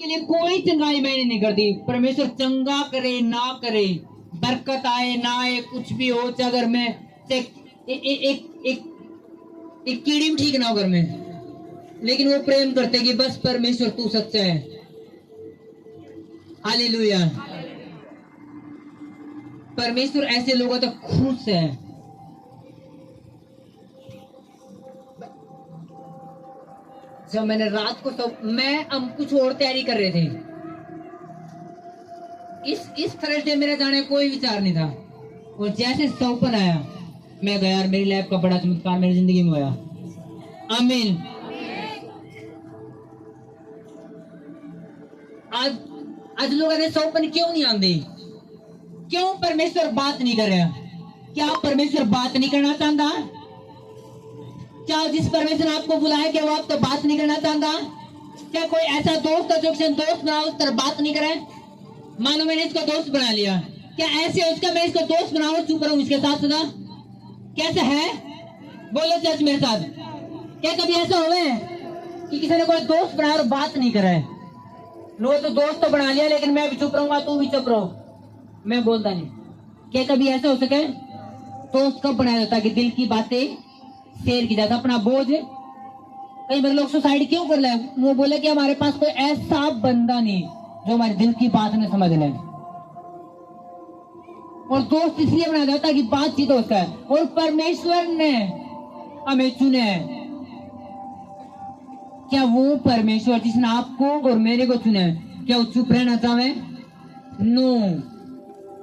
के लिए कोई चंगाई मैंने नहीं करती। परमेश्वर चंगा करे ना करे, बरकत आए ना आए, कुछ भी हो, चाहे अगर मैं एक कीड़ी भी ठीक ना हो घर में, लेकिन वो प्रेम करते कि बस परमेश्वर तू सच्चा है। हालेलुया। परमेश्वर ऐसे लोगों तक खुश है। जब मैंने रात को हम कुछ और तैयारी कर रहे थे, इस थर्सडे मेरा जाने कोई विचार नहीं था, और जैसे सौपन आया मैं गया, यार मेरी लाइफ का बड़ा चमत्कार मेरी जिंदगी में हुआ। आमीन। आज लोगों ने सौपन क्यों नहीं आंदे? क्यों परमेश्वर बात नहीं कर रहा? क्या परमेश्वर बात नहीं करना चाहता? क्या जिस परमेश्वर ने आपको बुलाया, क्या वो आपको बात नहीं करना चाहता? क्या कोई ऐसा दोस्त है जो दोस्त बनाओ उस तरह बात नहीं करे? मानो मैंने इसको दोस्त बना लिया, क्या ऐसे उसका मैं इसको दोस्त बनाऊं, चुप रहूं इसके साथ सदा? कैसा है? बोलो चर्च मेरे साथ, क्या कभी ऐसा हुआ है कि किसी ने कोई दोस्त बनाया और बात नहीं करे? लोग तो दोस्त तो बना लिया, लेकिन मैं भी चुप रहूंगा, तू भी चुप रहो, मैं बोलता नहीं। क्या कभी ऐसा हो सके? दोस्त कब बनाया जाता कि दिल की बातें शेयर की जाता, अपना बोझ। कई बार लोग सुसाइड क्यों कर ले? वो बोले कि हमारे पास कोई ऐसा बंदा नहीं जो हमारे दिल की बात ने समझ ले। और दोस्त इसलिए बनाया जाता कि बातचीत होता है। और परमेश्वर ने हमें चुने है। क्या वो परमेश्वर जिसने आपको और मेरे को चुना है, क्या वो चुप रहना चाहे? नो,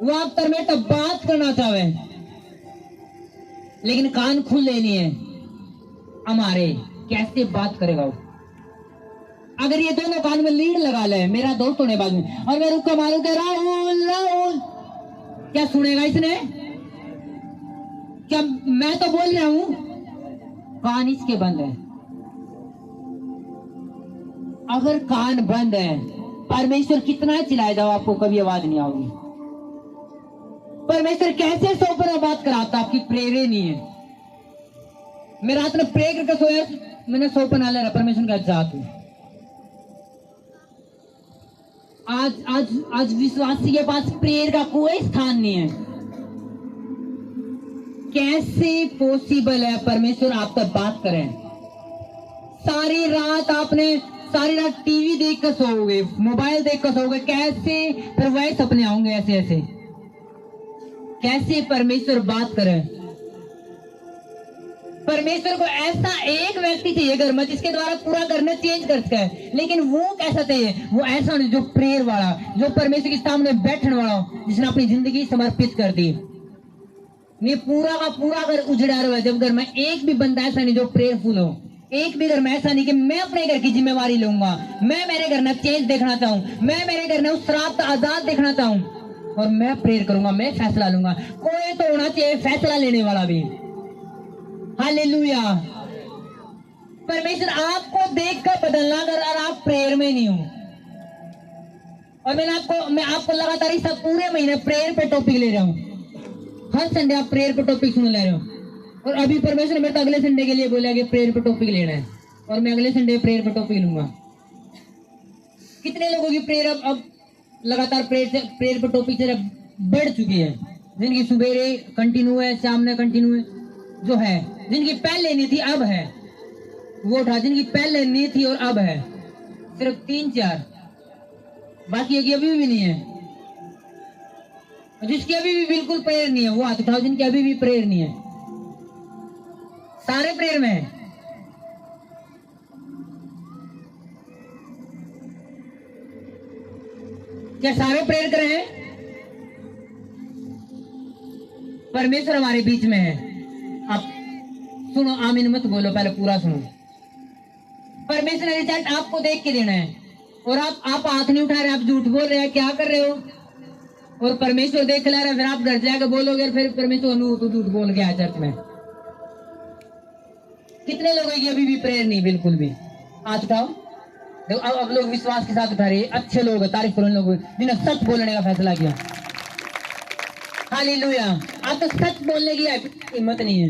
वो आप तरह तो बात करना चाहे, लेकिन कान खुल लेनी है हमारे। कैसे बात करेगा वो? अगर ये दोनों कान में लीड लगा ले, मेरा दोस्त होने बाद में, और मैं रुका मारू के राहुल राहुल, क्या सुनेगा इसने? क्या मैं तो बोल रहा हूं, कान इसके बंद है। अगर कान बंद है, परमेश्वर कितना चिल्लाए जाओ आपको कभी आवाज नहीं आएगी। परमेश्वर कैसे सौ पर बात कराता? आपकी प्रेरे नहीं है। मैं रात में प्रे करके सोया, मैंने सौ पर ना परमेश्वर का जात हूं। आज विश्वासी के पास प्रेयर का कोई स्थान नहीं है। कैसे पॉसिबल है परमेश्वर आप तक बात करें? सारी रात टीवी देख कर सोओगे, मोबाइल देख कर सोओगे, कैसे फिर वही सपने आएंगे ऐसे ऐसे? कैसे परमेश्वर बात करे? परमेश्वर को ऐसा एक व्यक्ति चाहिए घर में जिसके द्वारा पूरा घर में चेंज कर सके। लेकिन वो कैसा चाहिए? वो ऐसा नहीं जो प्रेयर वाला, जो परमेश्वर के सामने बैठने वाला, जिसने अपनी जिंदगी समर्पित कर दी। नहीं, पूरा का पूरा घर उजड़ा रहा है। जब घर में एक भी बंदा ऐसा नहीं जो प्रेयरफुल हो, एक भी घर में ऐसा नहीं कि मैं अपने घर की जिम्मेवारी लूंगा, मैं मेरे घर में चेंज देखना चाहूं, मैं मेरे घर में उस रात आजाद देखना चाहूं, और मैं प्रेयर करूंगा, मैं फैसला लूंगा। कोई तो होना चाहिए फैसला लेने वाला भी। हालेलुया। परमेश्वर आपको देखकर बदलना, अगर आप प्रेयर में नहीं हो। और मैं आपको लगातार इस पूरे महीने प्रेयर पे टॉपिक ले रहा हूं। हर संडे आप प्रेयर पे टॉपिक सुन ले रहे हो। और अभी परमेश्वर ने मेरे को अगले संडे के लिए बोला कि प्रेयर पे टॉपिक लेना है, और मैं अगले संडे प्रेयर पे टॉपिक लूंगा। कितने लोगों की प्रेयर अब लगातार प्रेयर पे टॉपिक से बढ़ चुकी है? जिनकी सुबेरे कंटिन्यू है, शाम में कंटिन्यू है, जो है जिनकी पहले नहीं थी अब है, वो उठा। जिनकी पहले नहीं थी और अब है, सिर्फ 3-4, बाकी एक अभी भी नहीं है। जिसकी अभी भी बिल्कुल प्रेयर नहीं है वो हाथ उठाओ, जिनकी अभी भी प्रेयर नहीं है। सारे प्रेयर में है। क्या सारे प्रेयर करें? परमेश्वर हमारे बीच में है। आप सुनो, आमीन मत बोलो, पहले पूरा सुनो। परमेश्वर ने रिजल्ट आपको देख के देना है, और आप हाथ नहीं उठा रहे, आप झूठ बोल रहे हैं, क्या कर रहे हो? और परमेश्वर देख ला रहा है, फिर आप घर जाकर बोलोगे, फिर परमेश्वर तू झूठ बोल गया चर्च में। कितने लोगों की अभी भी प्रेयर नहीं, बिल्कुल भी? हाथ उठाओ। देखो अब लोग विश्वास के साथ उठा रहे हैं। अच्छे लोग, तारीफ करो लोग जिन्हें सच बोलने का फैसला किया। हालेलुया। आप तो सच बोलने की हिम्मत नहीं है।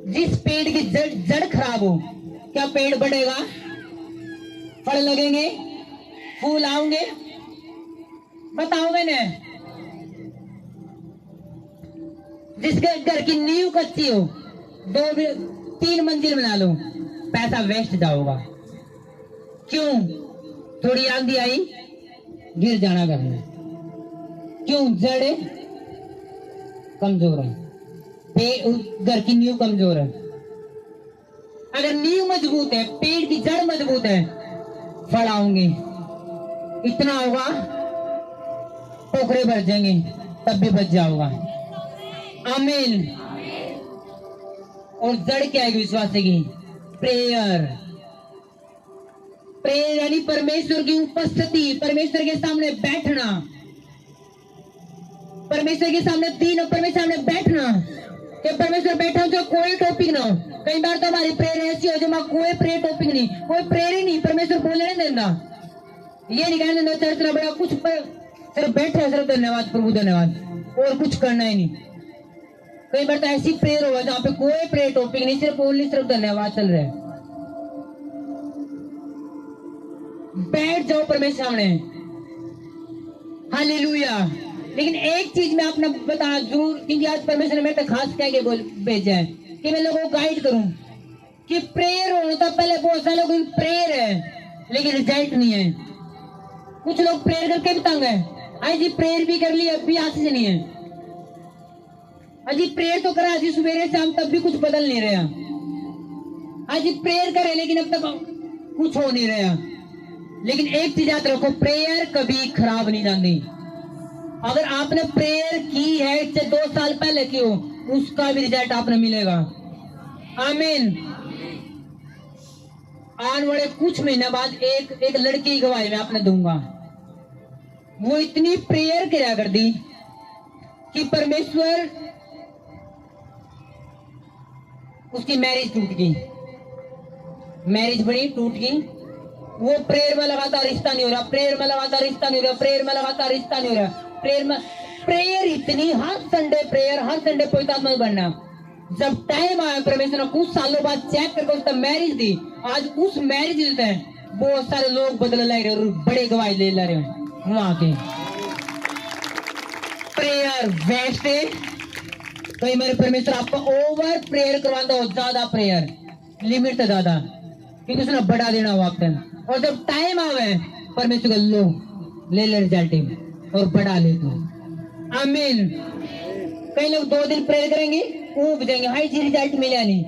जिस पेड़ की जड़ खराब हो, क्या पेड़ बढ़ेगा, फल लगेंगे, फूल आएंगे? बताओ मैंने। जिसके घर की नींव कच्ची हो, 2-3 मंजिल बना लो, पैसा वेस्ट जाओगा। क्यों? थोड़ी आंधी आई, गिर जाना घर में। क्यों? जड़ कमजोर है, घर की नींव कमजोर है। अगर नींव मजबूत है, पेड़ की जड़ मजबूत है, फल आएंगे, इतना होगा, टोकरे भर जाएंगे, तब भी बच जाओगा। आमीन। और जड़ क्या है विश्वास की? प्रेयर। प्रेयर यानी परमेश्वर की उपस्थिति, परमेश्वर के सामने बैठना, परमेश्वर के सामने परमेश्वर सामने बैठना। कि परमेश्वर बैठा हो जो कोई टॉपिक ना हो। कई बार तो हमारी प्रेयर ऐसी हो जो कोई प्रेयर टॉपिक नहीं, कोई प्रेयर ही नहीं, परमेश्वर बोलने नहीं देता। ये नहीं कहने देता चर्च बड़ा कुछ पर, सिर्फ बैठे, सिर्फ धन्यवाद प्रभु धन्यवाद, और कुछ करना ही नहीं। कई बार तो ऐसी प्रेयर होगा जहाँ पे कोई प्रेयर टॉपिक नहीं, सिर्फ ओनली सिर्फ धन्यवाद चल रहे। बैठ जाओ परमेश्वर सामने, हालेलुया। लेकिन एक चीज मैं आपने बता जरूर, क्योंकि आज परमेश्वर ने मेरे तक खास कह के भेजा है कि मैं लोगों को गाइड करूं कि प्रेयर होने तो पहले बहुत सारे लोग प्रेयर है लेकिन रिजल्ट नहीं है। कुछ लोग प्रेयर करके भी तंग है, आज जी प्रेयर भी कर ली, अब भी हाथ से नहीं है। अजी प्रेयर तो करा जी सुबह शाम, तब भी कुछ बदल नहीं रहा। आज प्रेयर करे लेकिन अब तक कुछ हो नहीं रहा। लेकिन एक चीज याद रखो, प्रेयर कभी खराब नहीं जाती। अगर आपने प्रेयर की है, चाहे 2 साल पहले की हो, उसका भी रिजल्ट आपने मिलेगा। आमीन। आने वाले कुछ महीने बाद एक लड़की की गवाही मैं आपने दूंगा। वो इतनी प्रेयर किया कर दी कि परमेश्वर, उसकी मैरिज टूट गई, मैरिज बड़ी टूट गई। वो प्रेयर में लगातार रिश्ता नहीं हो रहा, प्रेयर में लगातार रिश्ता नहीं हो रहा, प्रेयर में लगातार रिश्ता नहीं हो रहा, प्रेयर इतनी, हर संडे प्रेयर, हर संडे पवित्र आत्मा में बनना। जब टाइम आया परमेश्वर ने कुछ सालों बाद चेक करके उसका मैरिज दी, आज उस मैरिज में बहुत सारे लोग बदले ला रहे और बड़े गवाही ले ला रहे हैं वहां के। प्रेयर वेस्ट है। कई मेरे परमेश्वर आपको ओवर प्रेयर करवाता हो, ज्यादा प्रेयर, लिमिट से ज्यादा, क्योंकि उसने बड़ा देना हुआ आपने। और जब टाइम आवे परमेश्वर का लो ले रिजल्ट और बढ़ा ले तू। आमीन। कई लोग 2 दिन प्रेयर करेंगे, ऊब जाएंगे, हाई जी रिजल्ट मिला नहीं।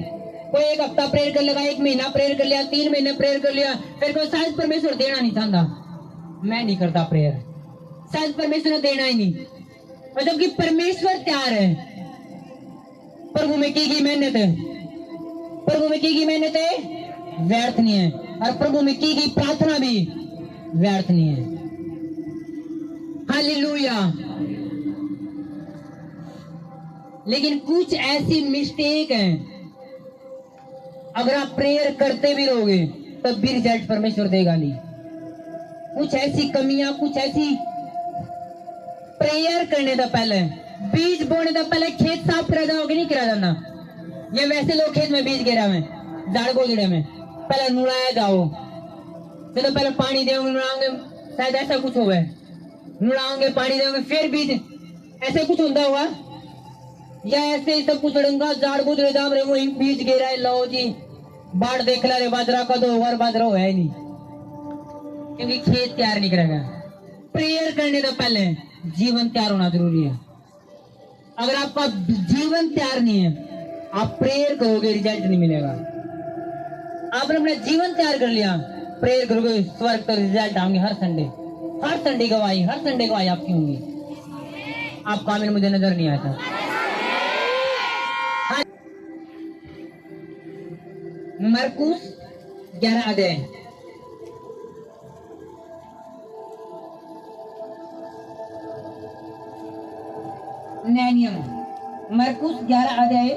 कोई 1 हफ्ता प्रेयर कर लेगा, 1 महीना प्रेयर कर लिया, 3 महीने प्रेयर कर लिया, फिर कोई शायद परमेश्वर देना नहीं चाहता, मैं नहीं करता प्रेयर, शायद परमेश्वर ने देना ही नहीं। और जबकि परमेश्वर तैयार है, प्रभु में की गई मेहनत है, प्रभु में की गई मेहनत है व्यर्थ नहीं है, और प्रभु में की गई प्रार्थना भी व्यर्थ नहीं है। हालेलुया। लेकिन कुछ ऐसी मिस्टेक है, अगर आप प्रेयर करते भी रहोगे तब भी रिजल्ट परमेश्वर देगा नहीं। कुछ ऐसी कमियां, कुछ ऐसी, प्रेयर करने से पहले, बीज बोने से पहले खेत साफ करा जाओगे, नहीं करा जाना। ये वैसे लोग खेत में बीज गिरा में, झाड़को गिरे में, पहले नुड़ाया जाओ, तो पहले पानी देंगे, नुड़ाओगे, शायद ऐसा कुछ हो गए, नुड़ाओगे, पानी देंगे, फिर बीज, ऐसे कुछ होता होगा, या ऐसे ही सब कुछ उड़ेगा, झाड़ गुजरे जाम रहे, वही बीज गिरा है, लो जी बाढ़ देख ला रे, बाजरा का 2 बार बाजरा है नहीं, क्योंकि खेत तैयार नहीं करेगा। प्रेयर करने से पहले जीवन तैयार होना जरूरी है। अगर आपका जीवन तैयार नहीं है, आप प्रेयर करोगे रिजल्ट नहीं मिलेगा। आपने अपना जीवन तैयार कर लिया, प्रेयर करोगे, स्वर्ग तो रिजल्ट आएंगे हर संडे गवाही, हर संडे गवाही आपकी होंगी। आपका आमीन मुझे नजर नहीं आता। मरकुस 11 अध्याय, नया नियम, मरकुस 11 अध्याय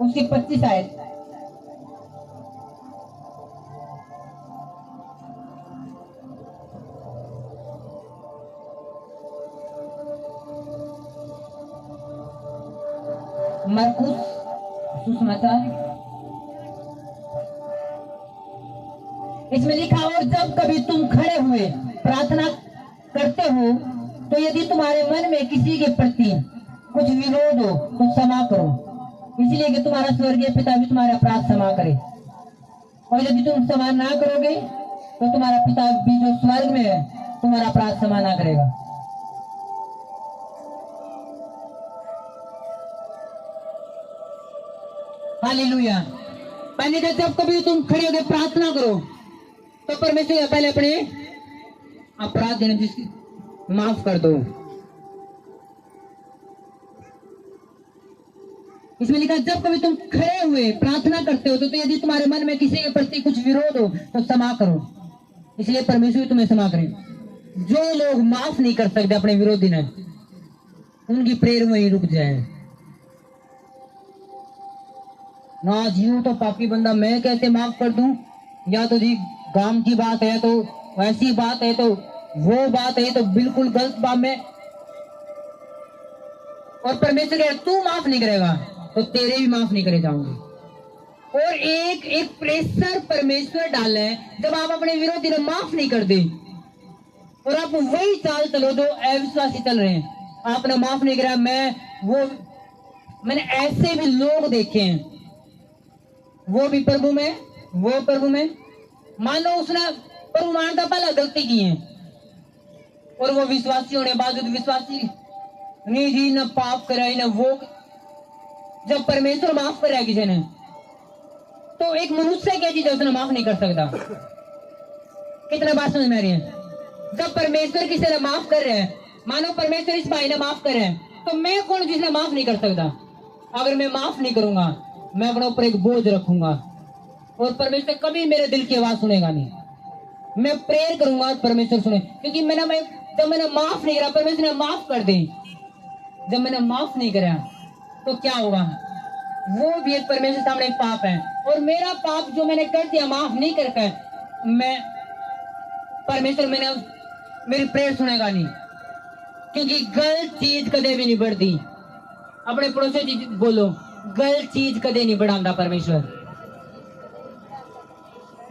उसकी 25 आयत। मरकुस सुसमाचार था, इसमें लिखा, और जब कभी तुम खड़े हुए प्रार्थना करते हो तो यदि तुम्हारे मन में किसी के प्रति कुछ विरोध हो तो क्षमा करो, इसलिए कि तुम्हारा स्वर्गीय पिता भी तुम्हारा अपराध क्षमा करे। और यदि तुम क्षमा ना करोगे तो तुम्हारा पिता भी जो स्वर्ग में है तुम्हारा अपराध क्षमा ना करेगा। हालेलुया। पहले तो जब कभी तुम खड़े होकर प्रार्थना करो तो परमेश्वर पहले अपने अपराध जिसकी माफ कर दो। इसमें लिखा, जब कभी तुम खड़े हुए प्रार्थना करते हो तो यदि तुम्हारे मन में किसी के प्रति कुछ विरोध हो तो क्षमा करो, इसलिए परमेश्वर तुम्हें क्षमा करे। जो लोग माफ नहीं कर सकते अपने विरोधी ने, उनकी प्रेयर वहीं रुक जाए। ना जीव तो पापी बंदा मैं कैसे माफ कर दूं, या तो जी काम की बात है तो वैसी बात है तो वो बात है तो बिल्कुल गलत बात में, और परमेश्वर कह तू माफ नहीं करेगा तो तेरे भी माफ नहीं करे जाऊंगे। और एक प्रेशर परमेश्वर डाला है, जब आप अपने विरोधी को माफ नहीं कर दे और आप वही चाल चलो जो अविश्वासी चल रहे हैं, आपने माफ नहीं करा। मैंने ऐसे भी लोग देखे हैं, वो भी प्रभु में, वो प्रभु में, मान लो उसने प्रभु मान का पहला गलती की है और वो विश्वासी होने बावजूद विश्वासी नहीं जी, न पाप कराई न वो, जब परमेश्वर माफ कर रहा है किसी ने तो एक मनुष्य क्या चीज है उसने माफ नहीं कर सकता। कितना बात समझ में आ रही है? जब परमेश्वर किसी ने माफ कर रहे हैं, मानो परमेश्वर इस भाई ने माफ कर रहे हैं, तो मैं कौन जिसने माफ नहीं कर सकता? अगर मैं माफ नहीं करूंगा मैं अपने ऊपर एक बोझ रखूंगा और परमेश्वर कभी मेरे दिल की आवाज सुनेगा नहीं। मैं प्रेयर करूंगा और परमेश्वर सुने, क्योंकि जब मैंने माफ नहीं करा परमेश्वर ने माफ कर दे। जब मैंने माफ नहीं करा तो क्या होगा? वो भी एक परमेश्वर सामने एक पाप है, और मेरा पाप जो मैंने कर दिया माफ नहीं करके, मैं परमेश्वर मेरी प्रेयर सुनेगा नहीं, क्योंकि गलत चीज कदे भी नहीं बढ़ती। अपने पड़ोसी जी बोलो, गलत चीज कदे नहीं बढ़ाता परमेश्वर।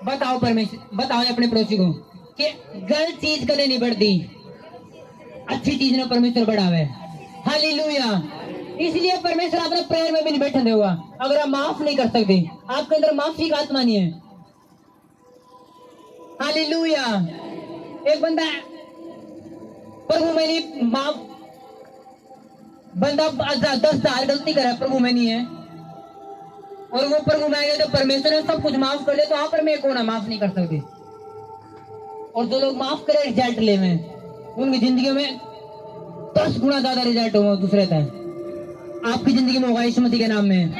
बताओ परमेश्वर, बताओ अपने पड़ोसी को कि गलत चीज कदे नहीं बढ़ती, अच्छी चीज ने परमेश्वर बढ़ावे। हालेलुया। इसलिए परमेश्वर अपने प्रेयर में भी नहीं बैठने देगा अगर आप माफ नहीं कर सकते, आपके अंदर माफी का आत्मा नहीं है। हालेलुया। एक बंदा प्रभु में नहीं माफ, बंदा 10,000 गलती करे प्रभु में नहीं है, और वो प्रभु में आ गया तो परमेश्वर ने सब कुछ माफ कर ले, तो आप पर मैं कौन माफ नहीं कर सकते? और जो लोग माफ करे रिजल्ट ले में, उनकी जिंदगी में 10 गुना ज्यादा रिजल्ट होगा दूसरे तक आपकी जिंदगी में होगा यीशु मसीह के नाम में।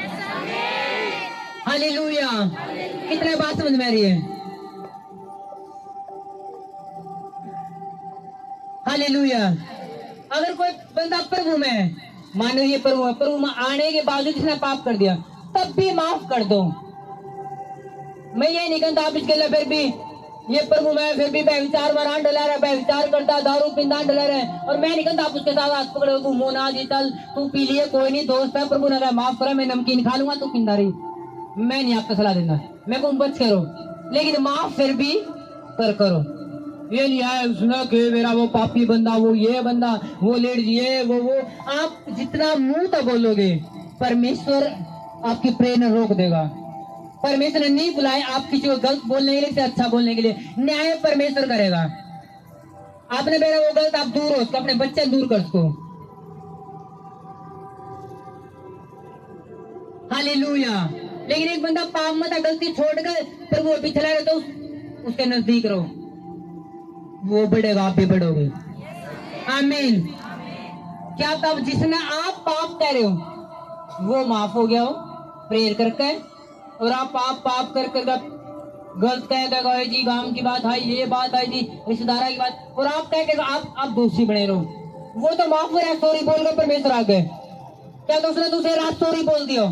हालेलुया। कितने बात समझ में आ रही है? हालेलुया। अगर कोई बंदा प्रभु में है, मानो ये प्रभु है, प्रभु में आने के बावजूद इसने पाप कर दिया, तब भी माफ कर दो। मैं ये नहीं कहता आप इसके लिए फिर भी ये प्रभु में फिर भी व्यभिचार में रान डला रहा है, व्यभिचार करता, दारू पींदा डला रहा है, और मैं नहीं कहता आप उसके साथ हाथ पकड़ो, तू मोना जी चल तू पी लिए, कोई नहीं दोस्त है, प्रभु ने कहा माफ करा, मैं नमकीन खा लूंगा, तू पींदा रही। मैं नहीं आपको सलाह देना, मैं को बच करो, लेकिन माफ फिर भी करो। ये नहीं है उसने कि मेरा वो पापी बंदा, वो ये बंदा, वो लेडीज ये वो आप जितना मुंह तक बोलोगे परमेश्वर आपकी प्रेयर न रोक देगा। परमेश्वर ने नहीं बुलाए आप किसी को गलत बोलने के लिए, अच्छा बोलने के लिए, न्याय परमेश्वर करेगा। आपने मेरा वो गलत, आप दूर हो उसको, अपने बच्चे दूर कर उसको। हालेलुया। लेकिन एक बंदा पाप मत गलती छोड़कर फिर वो पिछला रहे तो उसके नजदीक रहो, वो बढ़ेगा आप भी बढ़ोगे। आमीन। क्या तब जिसने आप पाप कह रहे हो वो माफ हो गया हो प्रेयर करके, और आप पाप कर गलत कह देगा जी, गांव की बात है, ये बात है जी, रिश्तेदारा की बात, और आप कह के आप दोषी बने रहो। वो तो माफ कर सॉरी बोल कर परमेश्वर आ गए, क्या तो उसने दूसरे रात सॉरी बोल दिया,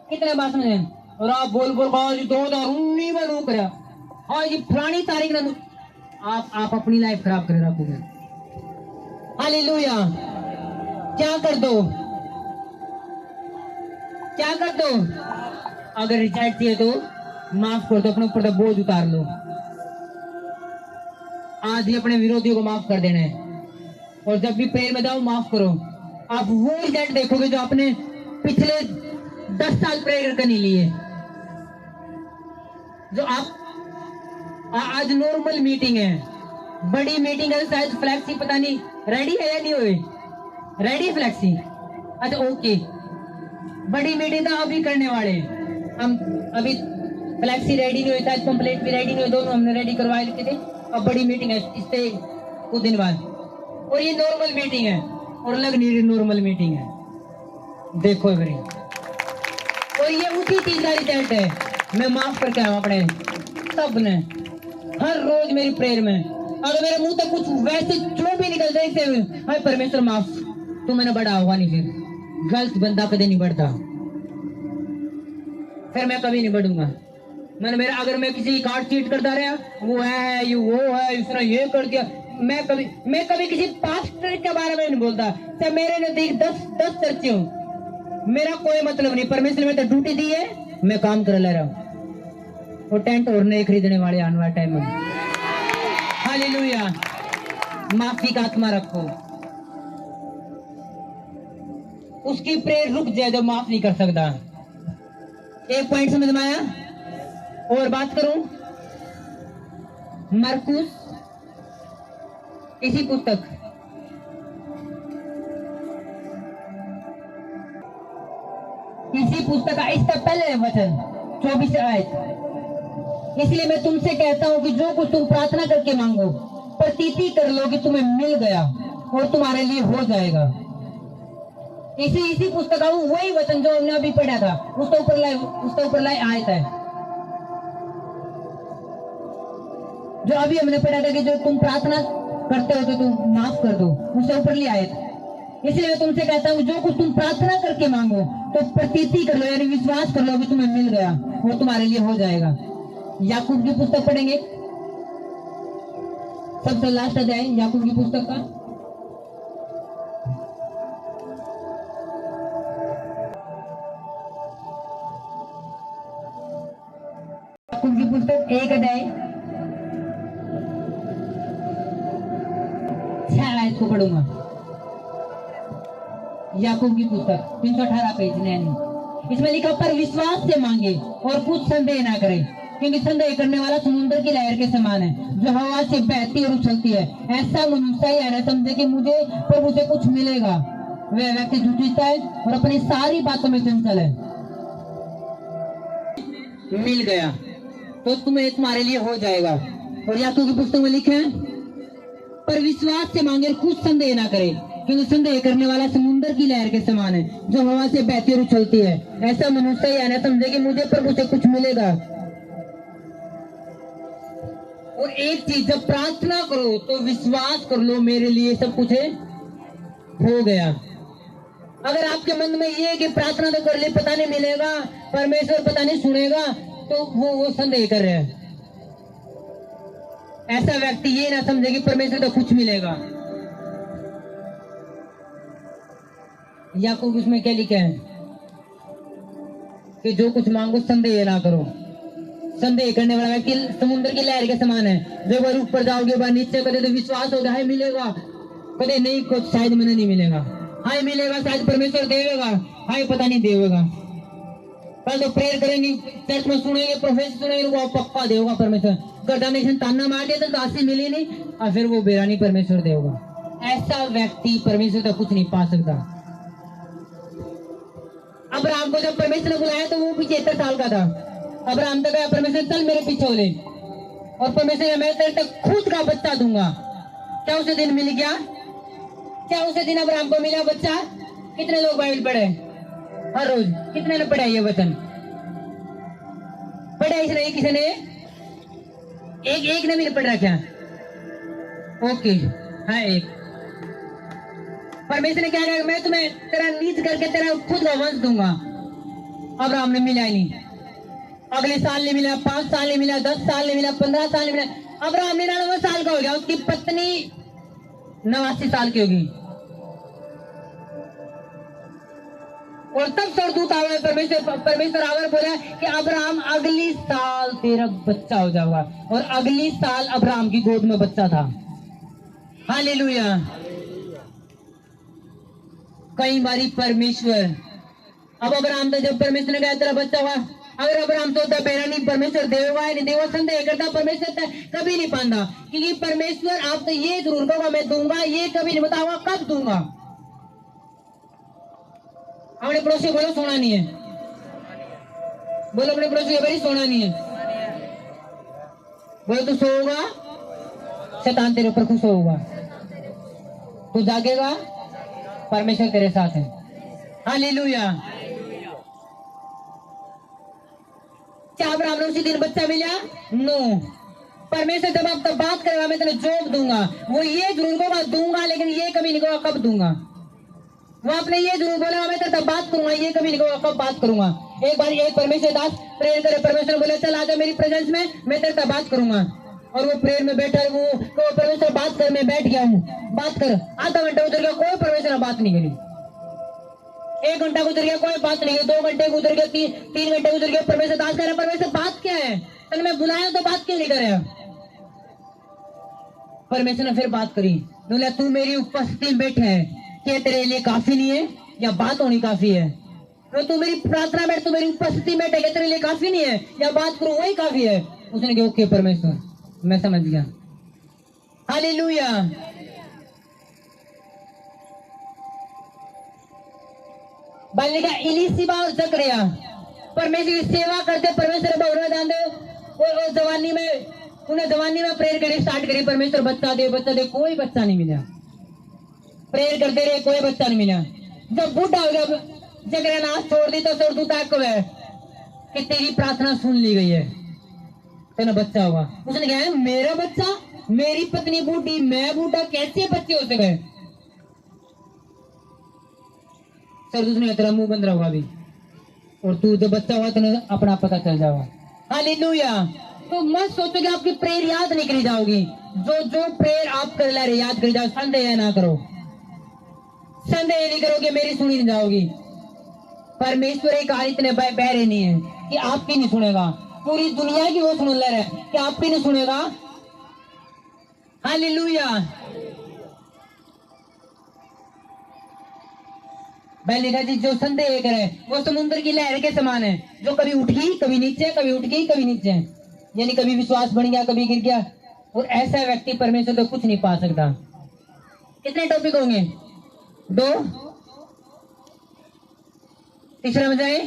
कितने बात समझे, और आप बोल 2019 में रू कर हाँ जी फलानी तारीख ने, आप अपनी लाइफ खराब कर रखोगे। हालेलुया। क्या कर दो अगर रिचार्ज चाहिए तो माफ कर दो, अपने ऊपर का बोझ उतार लो। आज ही अपने विरोधियों को माफ कर देना है, और जब भी प्रेयर में जाओ माफ करो। आप वो रिजल्ट देखोगे जो आपने पिछले 10 साल प्रेयर करने लिए। जो आप आज नॉर्मल मीटिंग है, बड़ी मीटिंग है, शायद फ्लैक्सी पता नहीं रेडी है या नहीं हुए, रेडी है फ्लैक्सी? अच्छा ओके, बड़ी मीटिंग था अभी करने वाले हम, अभी फ्लैक्सी रेडी नहीं हुई, शायद पंपलेट भी रेडी नहीं हुई, दोनों हमने रेडी करवाए लिखे थे। अब बड़ी मीटिंग है इससे कुछ दिन बाद, और ये नॉर्मल मीटिंग है, और लग नहीं रही नॉर्मल मीटिंग है, देखो इवरी। और ये उसी चीज का रिजल्ट है, मैं माफ करके आया अपने सब ने। हर रोज मेरी प्रेयर में अगर मेरे मुंह तक कुछ वैसे जो भी निकल जाए, हाय परमेश्वर माफ, तो मैंने बड़ा होगा नहीं, फिर गलत बंदा कभी नहीं बढ़ता, फिर मैं कभी नहीं बढ़ूंगा। मैंने मेरा अगर मैं किसी कार्ड चीट करता रहा, वो है ये वो है, इसने ये कर दिया, मैं कभी किसी पास्टर के बारे में नहीं बोलता। चाहे मेरे नजदीक 10 चर्चे हूँ, मेरा कोई मतलब नहीं। परमेश्वर में तो ड्यूटी दी है, मैं काम कर ले रहा हूँ। और टेंट और नए खरीदने वाले आने वाले टाइम में, हालेलुया। माफी का आत्मा रखो, उसकी प्रेयर रुक जाए जो माफ नहीं कर सकता। एक पॉइंट समझ में आया? और बात करूं, मरकुस इसी पुस्तक का इसका पहले वचन 24 आयत, इसलिए मैं तुमसे कहता हूं कि जो कुछ तुम प्रार्थना करके मांगो, प्रतीति कर लो कि तुम्हें मिल गया और तुम्हारे लिए हो जाएगा। इसी पुस्तक का वही वचन जो हमने अभी पढ़ा था, उसके ऊपर लाई आयत है जो अभी हमने पढ़ा था कि जो तुम प्रार्थना करते हो तो तुम माफ कर दो, उससे ऊपर ली आयत। इसलिए मैं तुमसे कहता हूँ जो कुछ तुम प्रार्थना करके मांगो तो प्रतीति कर लो, यानी विश्वास कर लो कि तुम्हें मिल गया और तुम्हारे लिए हो जाएगा। याकूब की पुस्तक पढ़ेंगे, सबसे लास्ट अध्याय याकूब की पुस्तक का, याकूब की पुस्तक 1 अध्याय 6 आयत को पढ़ूंगा। याकूब की पुस्तक 318 पेज नैनी, इसमें लिखा पर विश्वास से मांगे और कुछ संदेह ना करें, क्योंकि संदेह करने वाला समुद्र की लहर के समान है जो हवा से बहती और उछलती है। ऐसा मनुष्य यह न समझे कि मुझे प्रभु से कुछ मिलेगा। वह व्यक्ति झूठता है और अपनी सारी बातों में चंचल है। मिल गया तो तुम्हारे लिए हो जाएगा। और याकूब की पुस्तक में लिखे पर विश्वास से मांगे, कुछ संदेह ना करे, क्योंकि संदेह करने वाला समुद्र की लहर के समान है जो हवा से बहती और उछलती है। ऐसा मनुष्य यह न समझे कि मुझे प्रभु से कुछ मिलेगा। और एक चीज, जब प्रार्थना करो तो विश्वास कर लो मेरे लिए सब कुछ हो गया। अगर आपके मन में ये है कि प्रार्थना तो कर ले, पता नहीं मिलेगा, परमेश्वर पता नहीं सुनेगा, तो वो संदेह कर रहे हैं। ऐसा व्यक्ति ये ना समझे कि परमेश्वर तो कुछ मिलेगा। याकूब उसमें क्या लिखा है कि जो कुछ मांगो संदेह ना करो। संदेह करने वाला व्यक्ति समुद्र की लहर के समान है, जो बार ऊपर जाओगे बार नीचे, कदे तो विश्वास होगा है मिलेगा, कदे नहीं कुछ शायद मैंने नहीं मिलेगा, हाय मिलेगा शायद परमेश्वर देवेगा, हाय पता नहीं देवेगा। कल तो प्रेयर करेंगे, चर्च में सुनेंगे, प्रोफेसर सुनेंगे, वो पक्का देगा परमेश्वर। गर्दानेशन ताना मार दिया तो आशी मिली नहीं, और फिर वो बेरानी परमेश्वर देगा। ऐसा व्यक्ति परमेश्वर का कुछ नहीं पा सकता। अब्राहम को जब परमेश्वर ने बुलाया तो वो 75 साल का था। अब्राहम तक गया, परमेश्वर चल मेरे पीछे हो ले, और परमेश्वर ने मैं तेरे तक खुद का बच्चा दूंगा। क्या उसे दिन मिल गया? क्या उसे दिन अब्राहम को मिला बच्चा? कितने लोग बाइबल पढ़े हर रोज? कितने ने पढ़ा ये वचन? पढ़ा इसने किसी ने? एक ने भी पढ़ रहा क्या? ओके, हाँ एक। परमेश्वर ने क्या कहा, मैं तुम्हें तेरा नीच करके तेरा खुद का वंश दूंगा। अब्राहम ने मिला ही नहीं। अगले साल नहीं मिला, 5 साल नहीं मिला, 10 साल नहीं मिला, 15 साल नहीं मिला। अब्राहम 99 साल का हो गया, उसकी पत्नी 89 साल की होगी। और तब स्वर्गदूत आवे, परमेश्वर आवर बोला कि अब्राहम अगली साल तेरा बच्चा हो जाएगा, और अगली साल अब्राहम की गोद में बच्चा था। हालेलुया। कई बारी परमेश्वर, अब अब्राहम तो जब परमेश्वर ने कहा तेरा बच्चा हुआ, अगर अब्राहम सोचता पहला नहीं परमेश्वर देवा है, नहीं देवा, संदेह करता, परमेश्वर कभी नहीं पाता, क्योंकि परमेश्वर आप तो ये जरूर कहोगा मैं दूंगा, ये कभी नहीं बताऊंगा कब दूंगा। अपने पड़ोसी बोलो सोना नहीं है, बोलो अपने पड़ोसी भाई सोना नहीं है, बोलो तू सोओगा शैतान तेरे ऊपर खुश होगा, तू जागेगा परमेश्वर तेरे साथ है। हालेलुया। क्या अब्राहम ने उसी दिन बच्चा मिला? नो। परमेश्वर जब आप तब बात करेगा मैं तेरे जॉब दूंगा, वो ये जरूर होगा दूंगा, लेकिन ये कभी नहीं होगा कब दूंगा। वो आपने ये जरूर बोला मैं तेरे बात करूंगा, ये कभी नहीं होगा कब बात करूंगा। एक बार एक परमेश्वर दास प्रेयर करे, परमेश्वर बोले चल आजा मेरी प्रेजेंस में, मैं तेरे साथ बात करूंगा, और वो प्रेयर में बैठा, वो परमेश्वर बात कर, मैं बैठ गया हूँ, बात कर, आधा घंटा उधर गया, कोई परमेश्वर ने बात नहीं करी, 1 घंटा गुजर गया कोई बात नहीं, 2 घंटे गुजर गया, 3 घंटे गुजर गया, परमेश्वर दास कह रहा परमेश्वर बात क्या है, तने मैं बुलाया तो बात क्यों नहीं कर रहा। परमेश्वर ने फिर बात करी, बोला तू मेरी उपस्थिति में बैठा है, क्या तेरे लिए काफी नहीं है या बात होनी काफी है? तो तू मेरी प्रार्थना बैठ, तू मेरी उपस्थिति में बैठे, क्या तेरे लिए काफी नहीं है या बात करूं वही काफी है? उसने कहा ओके परमेश्वर मैं समझ गया। हालेलुया। बाइबल का इलीसिबा और जकरिया परमेश्वर की सेवा करते, परमेश्वर भवन दान दे, और जवानी में उन्हें जवानी में प्रेयर करनी स्टार्ट करी, परमेश्वर बच्चा दे बच्चा दे, कोई बच्चा नहीं मिला, प्रेयर करते रहे कोई बच्चा नहीं मिला। जब बूढ़ा हो गया जकरिया ने हाथ छोड़ दी तो स्वर्गदूत को है कि तेरी प्रार्थना सुन ली गई है, तेरा बच्चा होगा। उसने कहा मेरा बच्चा, मेरी पत्नी बूढ़ी, मैं बूढ़ा, कैसे बच्चे हो सके? स्वर्गदूत ने तेरा मुंह बंद रहोगा अभी, और तू जब बच्चा हुआ तो अपना पता चल जाएगा। हालेलुया। तो मत सोचो कि आपकी प्रेयर याद नहीं करी जाओगी, जो प्रेयर आप कर ले रहे याद करी जाओ, संदेह ना करो, संदेह नहीं करोगे मेरी सुनी नहीं जाओगी। परमेश्वर एक हाल इतने बहरे नहीं है कि आपकी नहीं सुनेगा, पूरी दुनिया की वो सुन ले रहे कि आपकी नहीं सुनेगा। हालेलुया। लिखा जी जो संदेह करे वो समुद्र की लहर के समान है, जो कभी उठ गई कभी नीचे, कभी उठ गई कभी नीचे, यानी कभी विश्वास बन गया कभी गिर गया, और ऐसा व्यक्ति परमेश्वर तो कुछ नहीं पा सकता। कितने टॉपिक होंगे? 2, तीसरा में जाए।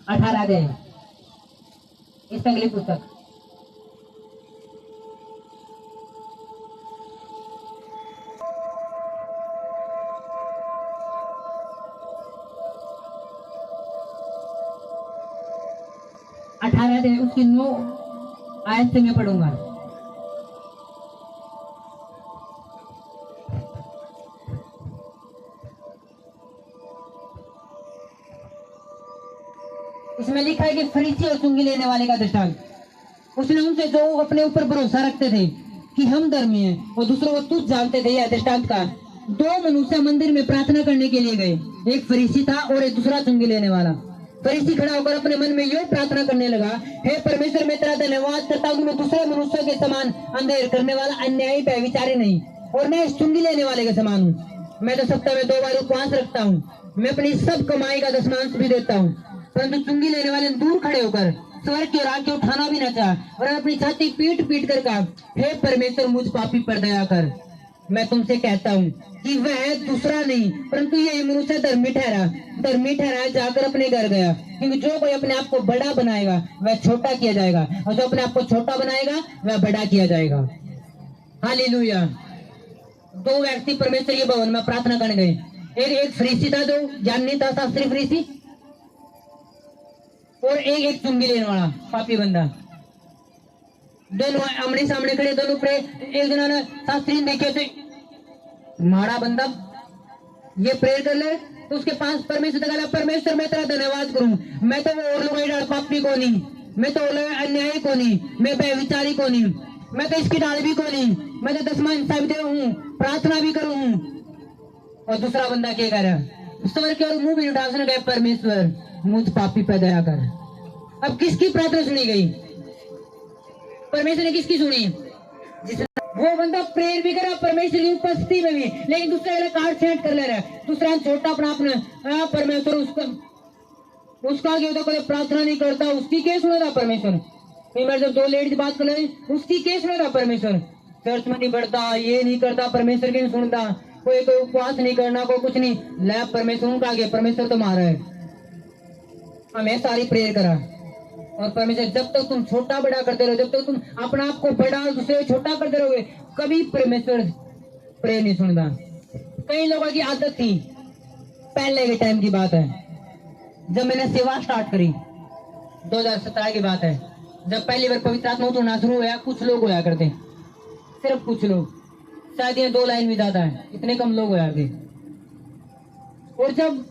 अठारह गए इस अगली पुस्तक। अठारह उसकी 9 आयत से मैं पढ़ूंगा। इसमें लिखा है कि फरीसी और चुंगी लेने वाले का दृष्टांत। उसने उनसे जो अपने ऊपर भरोसा रखते थे कि हम धर्मी हैं और दूसरों को तुच्छ जानते थे, यह दृष्टांत का 2 मनुष्य मंदिर में प्रार्थना करने के लिए गए, एक फरीसी था और एक दूसरा चुंगी लेने वाला। फरीसी खड़ा होकर अपने मन में यूं प्रार्थना करने लगा, हे परमेश्वर मैं तेरा धन्यवाद करता हूँ, मैं दूसरे मनुष्यों के समान अंधेर करने वाला, अन्यायी व्यभिचारी नहीं, और मैं इस चुंगी लेने वाले के समान हूँ। मैं तो सप्ताह में 2 बार उपवास रखता हूँ, मैं अपनी सब कमाई का 10वांश भी देता हूँ। परंतु चुंगी लेने वाले दूर खड़े होकर स्वर्ग की ओर आंखें उठाना भी न चाहा और अपनी छाती पीट पीट कर कहा, हे परमेश्वर मुझ पापी पर दया कर। मैं तुमसे कहता हूँ कि वह दूसरा नहीं परंतु यही मनुष्य धर्मी ठहरा जाकर अपने घर गया, क्योंकि जो कोई अपने आप को बड़ा बनाएगा वह छोटा किया जाएगा, और जो अपने आप को छोटा बनाएगा वह बड़ा किया जाएगा। हालेलुया। 2 व्यक्ति परमेश्वर के भवन में प्रार्थना करने गए, एक फरीसी था जो ज्ञानी था, शास्त्री फरीसी, और एक चुंगी लेने वाला पापी बंदा। दोनों आमने सामने खड़े, दोनों प्रे, एक जना ने शास्त्री देखे थे माड़ा बंदा ये प्रेयर कर ले तो उसके पास परमेश्वर का परमेश्वर मैं तेरा धन्यवाद करूं, मैं तो वो और लोग पापी को नहीं, मैं तो अन्यायी को नहीं, मैं व्यभिचारी को नहीं, मैं तो इसकी डाल भी को नहीं, मैं तो दसवां हिस्सा भी दे हूँ, प्रार्थना भी करूँ हूँ। और दूसरा बंदा क्या कर रहा है, स्वर के और मुंह भी उठा, उसने कहा परमेश्वर मुझ पापी पे दया कर। अब किसकी प्रार्थना सुनी गई? परमेश्वर ने किसकी सुनी? वो बंदा प्रेयर भी करा परमेश्वर की उपस्थिति में भी, लेकिन दूसरा वाला कार्ड सेट कर ले रहा है, दूसरा छोटा अपना परमेश्वर उसका आगे तो कोई प्रार्थना नहीं करता, उसकी क्या सुना था परमेश्वर? कई बार जब दो लेडीज बात कर रहे उसकी क्या सुना था परमेश्वर? चर्च में नहीं बढ़ता, ये नहीं करता, परमेश्वर की नहीं सुनता, कोई उपवास नहीं करना, कोई कुछ नहीं, ले परमेश्वर उनका आगे, परमेश्वर तुम्हारा है। हमें सारी प्रेयर करा और परमेश्वर जब तक तुम छोटा बड़ा करते रहो, जब तक तुम अपना आप को बड़ा और दूसरे को छोटा करते रहोगे, कभी परमेश्वर प्रेयर नहीं सुनता। कई लोगों की आदत थी, पहले के टाइम की बात है, जब मैंने सेवा स्टार्ट करी 2017 की बात है, जब पहली बार पवित्र आत्मा उतरना शुरू हुआ, कुछ लोग होया करते, सिर्फ कुछ लोग, शायद ये 2 लाइन भी ज्यादा है, इतने कम लोग होया थे। और जब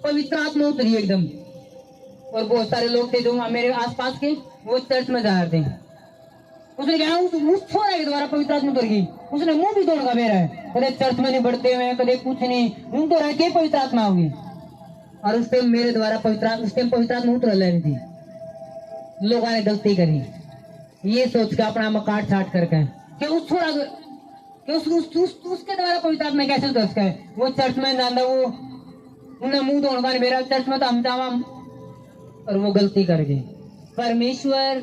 पवित्र आत्मा उतरी एकदम, और बहुत सारे लोग थे जो मेरे आसपास के, वो चर्च में जा रहे थे। उसने कहा उस छोरा के द्वारा पवित्र आत्मा उतर गई, उसने मुंह भी तोड़ का मेरा है, कदे चर्च में नहीं बढ़ते हुए, कदे कुछ नहीं, मुंह तो रह के पवित्र आत्मा होगी। और उस टाइम मेरे द्वारा उस टाइम पवित्र आत्मा उतर रही थी। लोगों ने गलती करी ये सोच के अपना मकाट छाट करके कि उस छोरा कि उसके द्वारा पवित्र आत्मा कैसे उतर सके? वो चर्च में जाता, वो उन्हें मुंह तोड़ का मेरा चर्च में तो हम जावा, और वो गलती कर गई। परमेश्वर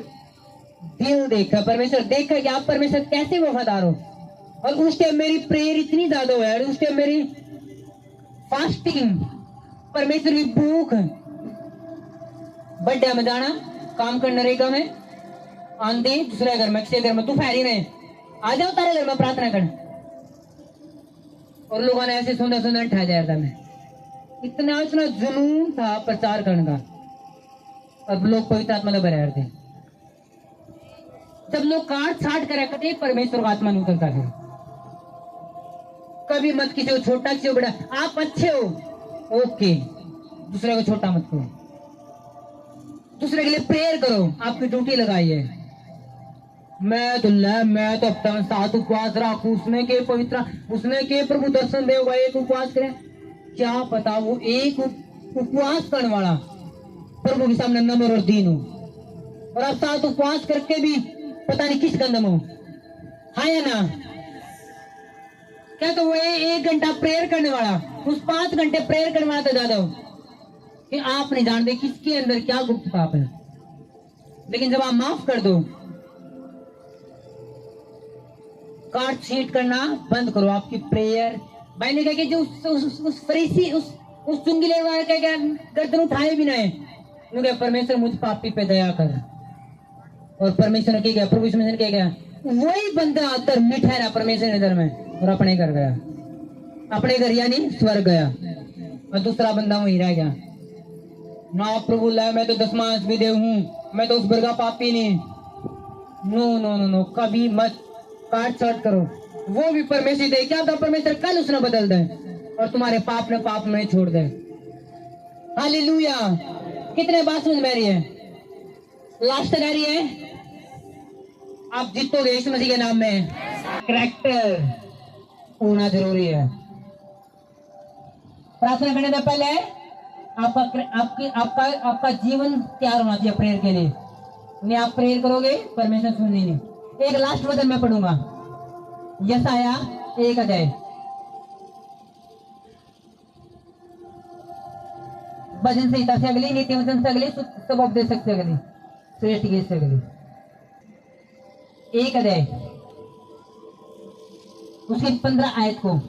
दिल देखा, परमेश्वर देखा कि आप परमेश्वर कैसे वफादार हो। और उस टाइम मेरी प्रेयर इतनी ज्यादा हुआ है, उस टाइम मेरी फास्टिंग, परमेश्वर की भूख, बड्डा में जाना, काम करना रहेगा में, आंधी दूसरे घर में, किसी घर में, तू फैरी नहीं, आ जाओ तारे घर में प्रार्थना कर। और लोगों ने ऐसे सुंदर सुंदर ठा जाता, मैं इतना जुनून था प्रचार करने का। अब लोग पवित्र आत्मा में भरे थे। जब लोग काट छाट कर रखते, परमेश्वर का आत्मा नहीं उतरता। फिर कभी मत किसी को छोटा, किसी को बड़ा, आप अच्छे हो ओके, दूसरे को छोटा मत करो, दूसरे के लिए प्रेयर करो, आपकी ड्यूटी लगाइए। मैं तो हफ्ता में 7 उपवास रखू, उसमें के पवित्र, उसमें के प्रभु दर्शन देगा, एक उपवास करे, क्या पता वो एक उपवास करने वाला प्रभु के सामने नम्र और दीन हो, और आप 7 उपवास करके भी पता नहीं किस गंदम हो, हाँ या ना? क्या तो वो 1 घंटा प्रेयर करने वाला, उस 5 घंटे प्रेयर करने वाला तो ज्यादा हो कि आप नहीं जानते किसके अंदर क्या गुप्त पाप है। लेकिन जब आप माफ कर दो, काट छीट करना बंद करो, आपकी प्रेयर। भाई ने कहा कि जो उस फरीसी उस चुंगी लेने वाले क्या गर्दन उठाए भी नहीं, उन्होंने परमेश्वर मुझ पापी पे दया कर। और परमेश्वर ने क्या, प्रभु यीशु मसीह ने क्या, वही बंदा आकर मिठा रहा परमेश्वर नजर में, और अपने घर गया, अपने घर यानी स्वर्ग गया, और दूसरा बंदा वहीं रह गया। ना प्रभु ला, मैं तो 10वां भी दे हूँ, मैं तो उस वर्गा पापी नहीं। नो नो नो नो, कभी मत काट छाट करो, वो भी परमेश्वर दे, क्या था परमेश्वर कल उसने बदल दे और तुम्हारे पाप में छोड़ दे। हालेलुया। कितने बात समझ में रही है? लास्ट रह रही है, आप जीतोगे यीशु मसीह के नाम में। कैरेक्टर होना जरूरी है। प्रार्थना करने से पहले आपका जीवन तैयार होना चाहिए प्रेयर के लिए। नहीं आप प्रेयर करोगे, परमेश्वर सुननी नहीं। एक लास्ट वचन मैं पढ़ूंगा, यशाया 1 अध्याय, भजन संहिता से अगली, नीति वचन से अगली, सब उपदेश से अगली, श्रेष्ठ गीत से अगली, 1 अध्याय उसकी 15 आयत को,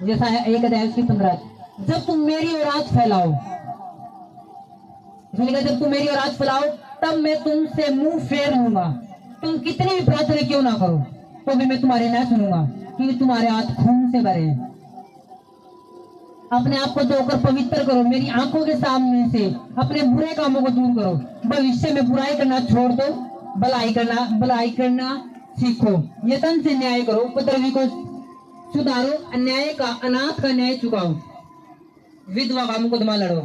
यशाया 1 अध्याय उसकी 15 आयत। जब तुम मेरी ओर हाथ फैलाओ, जब तुम मेरी ओर हाथ फैलाओ, तब मैं तुमसे मुंह फेर लूंगा। तुम कितनी भी प्रार्थना क्यों ना करो, तो भी मैं तुम्हारे ना सुनूंगा, क्योंकि तुम्हारे हाथ खून से भरे हैं। अपने आप को धोकर पवित्र करो, मेरी आंखों के सामने से अपने बुरे कामों को दूर करो। भविष्य में बुराई करना छोड़ दो, भलाई करना सीखो। यतन से न्याय करो, उपद्रवी को सुधारो, अन्याय का अनाथ का न्याय चुकाओ, विधवा का मुकदमा लड़ो।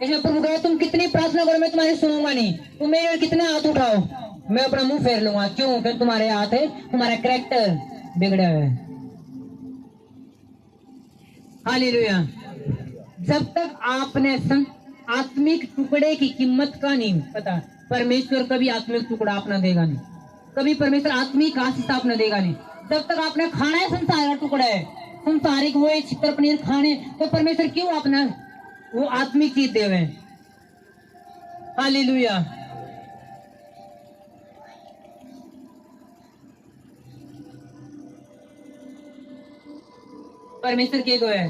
इसमें प्रभु कहा तुम कितनी प्रार्थना करो मैं तुम्हारी सुनूंगा नहीं, तुम मेरे कितने हाथ उठाओ मैं अपना मुंह फेर लूंगा। क्यों? क्योंकि तुम्हारे हाथ है, तुम्हारा कैरेक्टर बिगड़ा हुआ है। हालेलुया। जब तक आपने आत्मिक टुकड़े की कीमत का नहीं पता, परमेश्वर कभी आत्मिक टुकड़ा अपना देगा नहीं, कभी परमेश्वर आत्मिक आशीष अपना देगा नहीं। जब तक आपने खाना है संसार का टुकड़ा है, संसारिक वो चित्र पनीर खाने, तो परमेश्वर क्यों अपना वो आत्मिक चीज देवे। हालेलुया। परमेश्वर के गो है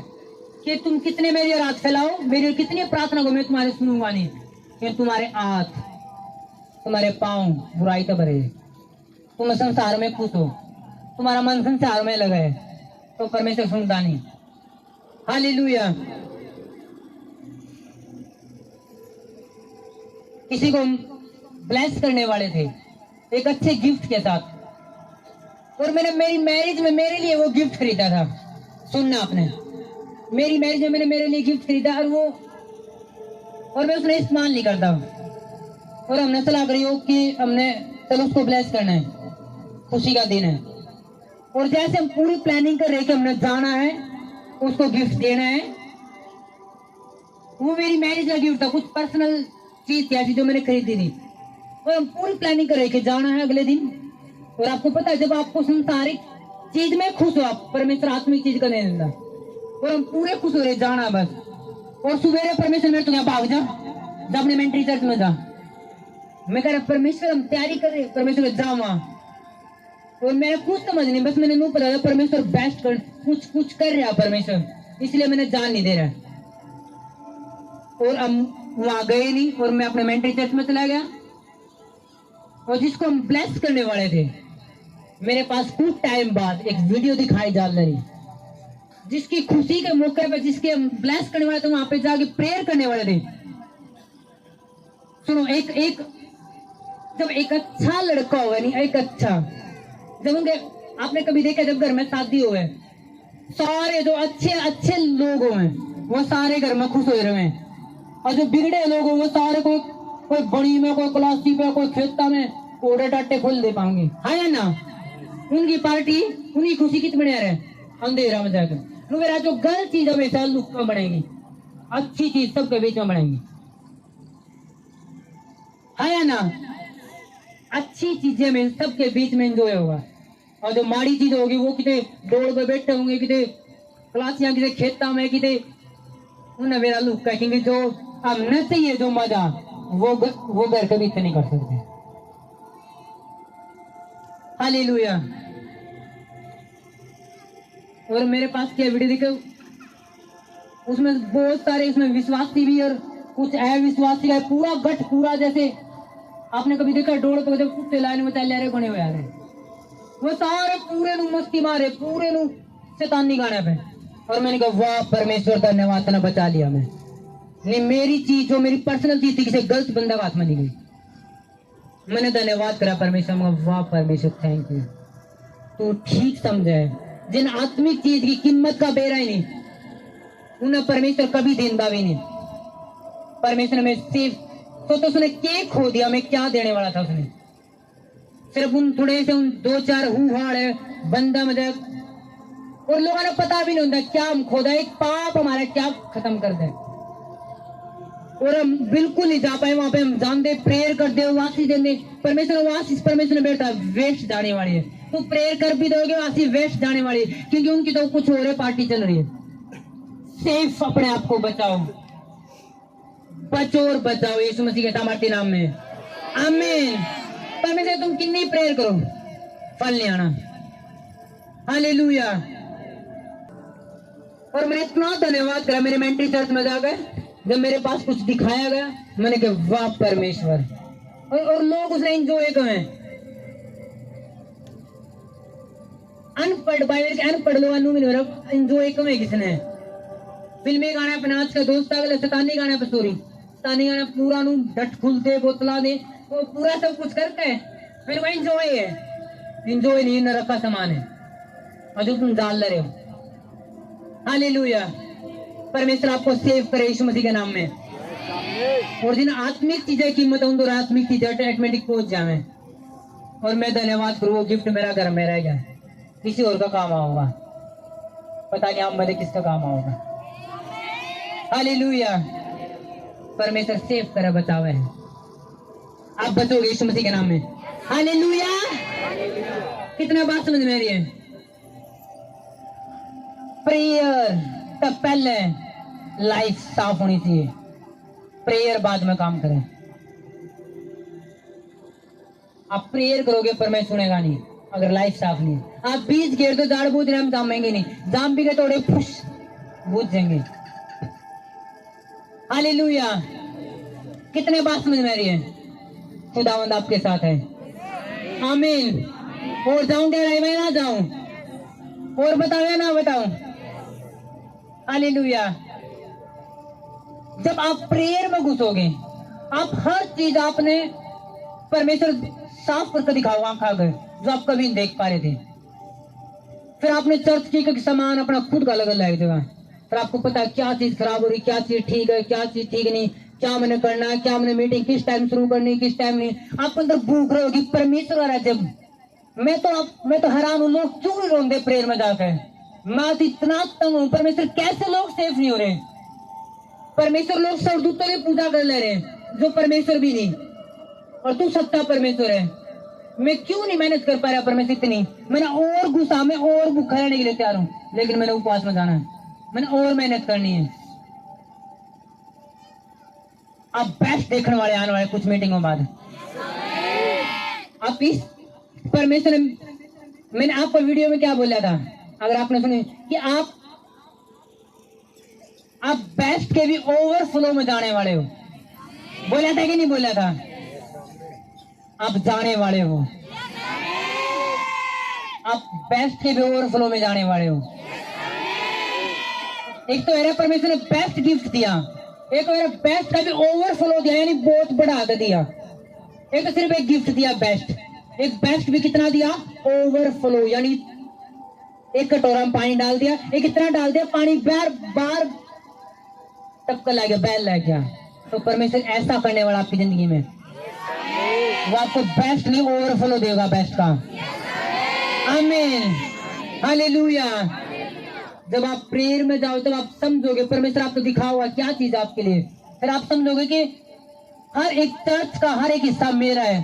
कि तुम कितने मेरी रात फैलाओ, मेरी कितनी प्रार्थना को मैं तुम्हारे सुनूंगा नहीं, कि तुम्हारे हाथ तुम्हारे पांव बुराई तो भरे, तुम संसार में खुश हो, तुम्हारा मन संसार में लगा है, तो परमेश्वर सुनता नहीं। हालेलुया। किसी को ब्लेस करने वाले थे एक अच्छे गिफ्ट के साथ, और मैंने मेरी मैरिज में मेरे लिए वो गिफ्ट खरीदा था। सुनना आपने, मेरी मैरिज में मैंने मेरे लिए गिफ्ट खरीदा और मैं उसने इस्तेमाल नहीं करता, और हमने सलाह करी हो कि हमने चलो उसको ब्लेस करना है, खुशी का दिन है, और जैसे हम पूरी प्लानिंग कर रहे कि हमने जाना है उसको गिफ्ट देना है। वो मेरी मैरिज का गिफ्ट था, कुछ पर्सनल चीज क्या थी जो मैंने खरीदी थी, और हम पूरी प्लानिंग कर रहे कि जाना है अगले दिन। और आपको पता है जब आपको संसारिक चीज में खुश हो आप, परमेश्वर आत्मिक चीज का नहीं देता, और हम पूरे खुश हो रहे जाना बस। और सुबह परमेश्वर मेरे तुम्हें भाग जा अपने मेंटरी चर्च में जा, मैं कह रहा परमेश्वर हम तैयारी कर रहे, परमेश्वर जा वहां, और मैंने कुछ समझ नहीं, बस मैंने मुंह पता था परमेश्वर बेस्ट कर कुछ कर रहा परमेश्वर, इसलिए मैंने जान नहीं दे रहा। और हम वहां गए नहीं, और मैं अपने मेंटरी चर्च में चला गया, और जिसको हम ब्लेस करने वाले थे मेरे पास कुछ टाइम बाद एक वीडियो दिखाई जा रही, जिसकी खुशी के मौके पर जिसके हम ब्लेस करने वाले थे वहां पे जाके प्रेयर करने वाले थे। सुनो, जब एक अच्छा लड़का हो नहीं, एक अच्छा, जब उनके आपने कभी देखा जब घर में शादी हुए सारे जो अच्छे लोग हुए वो सारे घर में खुश हो रहे हैं, और जो बिगड़े लोग हो वो सारे कोई बड़ी में, कोई क्लासी पे, कोई खेता में ओडे टाटे खोल दे पाएंगे, है ना। उनकी पार्टी उनकी खुशी कितनी बढ़िया रहे अंधेरा में जाकर। मेरा जो गलत चीज हमेशा लुक में बढ़ेगी, अच्छी चीज सबके बीच में बढ़ेगी, है ना। अच्छी चीजें में सबके बीच में एंजॉय होगा, और जो माड़ी चीज होगी वो कितने डोल पे बैठे होंगे, कितने क्लासियां, कितने खेता में, कितने उन्हें मेरा लुक कहेंगे। जो हमने चाहिए जो मजा वो घर कभी इतना नहीं कर सकते। हालेलुया। और मेरे पास क्या वीडियो देखो, उसमें बहुत सारे, उसमें विश्वासी भी और कुछ अविश्वासी का पूरा गठ, पूरा जैसे आपने कभी देखा डोड़ पे जब कुत्ते लाइन में चल रहे बने हुए आ रहे, वो सारे पूरे नु मस्ती मारे, पूरे नु शैतानी गाने पे। और मैंने कहा वाह परमेश्वर धन्यवाद, तना बचा लिया मैं। नहीं, मेरी चीज जो मेरी पर्सनल चीज थी किसी गलत बंदा का हाथ में नहीं गई, मैंने धन्यवाद करा परमेश्वर, वाह परमेश्वर थैंक यू, तू ठीक समझे। जिन आत्मिक चीज की कीमत का बेरा ही नहीं, उन्हें परमेश्वर कभी देंदा भी नहीं। परमेश्वर में सिर्फ तो उसने केक खो दिया, मैं क्या देने वाला था उसने, सिर्फ उन थोड़े से उन 2-4 हुहाड़ है बंदा मजा, और लोगों ने पता भी नहीं होता क्या हम खोदा, एक पाप हमारा क्या खत्म कर दे, और हम बिल्कुल नहीं जा पाए वहां पे। हम जानते प्रेयर कर दे, वासी दे, परमेश्वर ने बैठा वेस्ट जाने वाली है, तो प्रेयर कर भी दोगे वासी वेस्ट जाने वाली है, क्योंकि उनकी तो कुछ और है, पार्टी चल रही है। सेफ अपने आप को बचाओ, बचो और बचाओ यीशु मसीह के सामर्थ्य नाम में, आमीन। परमेश्वर तुम कितनी प्रेयर करो फल नहीं आना, हालेलुया। और मैं इतना धन्यवाद करा मेरे मेंटरी चर्च में जाकर, जब मेरे पास कुछ दिखाया गया मैंने कहा वाह परमेश्वर, और लोग उसे एंजॉय करें। अनपढ़ बाइबल के अनपढ़ लोग एंजॉय करें किसने, फिल्मी गाने पे नाच का दोस्त अगले शैतानी गाने पे सॉरी शैतानी गाने पूरा नु डट खुलते बोतला दे, वो पूरा सब कुछ करते हैं, फिर वो एंजॉय है, एंजॉय नहीं नरक का सामान है, और जो तुम डाल रहे हो। हालेलुया। परमेश्वर आपको सेव करे यीशु मसीह के नाम में, और जिन आत्मिक चीजें कीमत उन दो आत्मिक चीजें ऑटोमेटिक पहुंच जावे। और मैं धन्यवाद करूँ, वो गिफ्ट मेरा घर में रह गया, किसी और का काम आओगा, पता नहीं आप मेरे किसका काम आओगा। हालेलुया। परमेश्वर सेव करे बचावे है, आप बचोगे यीशु मसीह के नाम में। हालेलुया। कितना बात समझ में आ रही है? प्रेयर तब पहले लाइफ साफ होनी चाहिए, प्रेयर बाद में काम करें। आप प्रेयर करोगे पर मैं सुनेगा नहीं अगर लाइफ साफ नहीं है। आप बीज घेर दो, झाड़ बूझ रहे हम जामेंगे नहीं, जाम भी गए थोड़े फुश बूझ जाएंगे। हालेलुया। कितने बात समझ में आ रही है? खुदावंद आपके साथ है। आमीन। और जाऊं क्या मैं ना जाऊं, और बताओ या ना बताऊं? हालेलुया। जब आप प्रेयर में घुसोगे, आप हर चीज आपने परमेश्वर साफ करके दिखाओ आंखा गए जो आप कभी नहीं देख पा रहे थे। फिर आपने चर्च की सामान अपना खुद का अलग अलग देगा, फिर आपको पता है क्या चीज खराब हो रही, क्या चीज ठीक है, क्या चीज ठीक नहीं, क्या मैंने करना है, क्या मैंने मीटिंग किस टाइम शुरू करनी, किस टाइम नहीं। आपके अंदर भूख रही होगी परमेश्वर आ जब। मैं तो हैरान हूँ, लोग क्यों नहीं रोंदे प्रेयर में जाकर। मैं तो इतना तंग हूँ, परमेश्वर कैसे लोग सेफ नहीं हो रहे। परमेश्वर लोग सरदूतों की पूजा कर ले रहे जो परमेश्वर भी नहीं, और तू सच्चा परमेश्वर है। मैं क्यों नहीं मेहनत कर पा रहा परमेश्वर इतनी। मैंने और गुस्सा में और भूखा रहने के लिए तैयार हूँ, लेकिन मैंने उपवास में जाना है, मैंने और मेहनत करनी है। आप बेस्ट देखने वाले आने वाले कुछ मीटिंगों बाद आप इस परमेश्वर। मैंने आपको वीडियो में क्या बोला था, अगर आपने सुनी, कि आप बेस्ट के भी ओवरफ्लो में जाने वाले हो। बोला था कि नहीं बोला था? आप जाने वाले हो, आप बेस्ट के भी ओवरफ्लो में जाने वाले हो। एक तो मेरा परमेश्वर ने बेस्ट गिफ्ट दिया, एक मेरा बेस्ट का भी ओवरफ्लो दिया, यानी बहुत बढ़ा कर दिया। एक तो सिर्फ एक गिफ्ट दिया बेस्ट, एक बेस्ट भी कितना दिया? ओवरफ्लो, यानी एक कटोरा में पानी डाल दिया, एक इतना डाल दिया पानी बार टपका लग गया, बैल लग गया। तो परमेश्वर ऐसा करने वाला आपकी जिंदगी में, वो आपको बेस्ट नहीं ओवरफ्लो देगा बेस्ट का। आमीन। हालेलुया। जब आप प्रेयर में जाओ तब आप समझोगे परमेश्वर आपको दिखा हुआ क्या चीज आपके लिए। फिर आप समझोगे कि हर एक चर्च का हर एक हिस्सा मेरा है।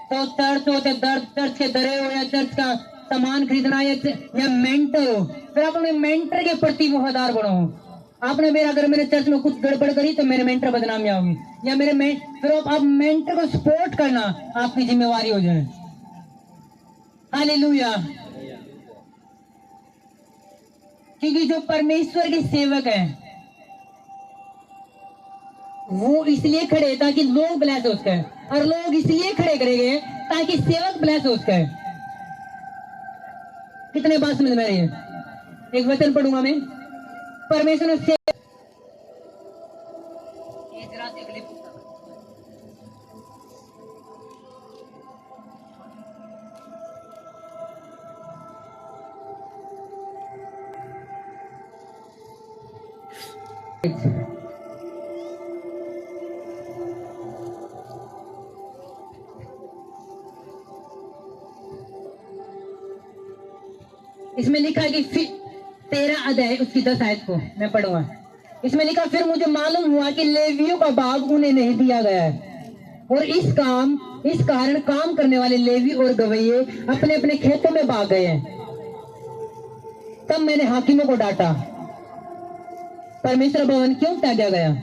तो चर्च हो, चर्च के दरे हो, या चर्च का सामान खरीदना, या मेंटर हो, फिर आप अपने मेंटर के प्रति वफादार बनो। आपने अगर मेरे चर्च में कुछ गड़बड़ करी तो मेरे मेंटर बदनामी होगी, या फिर आप मेंटर को सपोर्ट करना आपकी जिम्मेवारी हो जाए। हालेलुया। क्योंकि जो परमेश्वर के सेवक है वो इसलिए खड़े ताकि लोग ब्लेस हो सके, और लोग इसलिए खड़े करेंगे ताकि सेवक ब्लेस हो सके। कितने बात समझ में आ रही है? एक वचन पढ़ूंगा मैं, परमेश्वर ने इसमें लिखा कि फिर 13 अध्याय उसकी 10 आयत को मैं पढ़ूंगा। इसमें लिखा, फिर मुझे मालूम हुआ कि लेवियों का भाग उन्हें नहीं दिया गया है, और इस कारण काम करने वाले लेवी और गवैये अपने अपने खेतों में भाग गए हैं। तब मैंने हाकिमों को डांटा, परमेश्वर भवन क्यों त्यागा गया?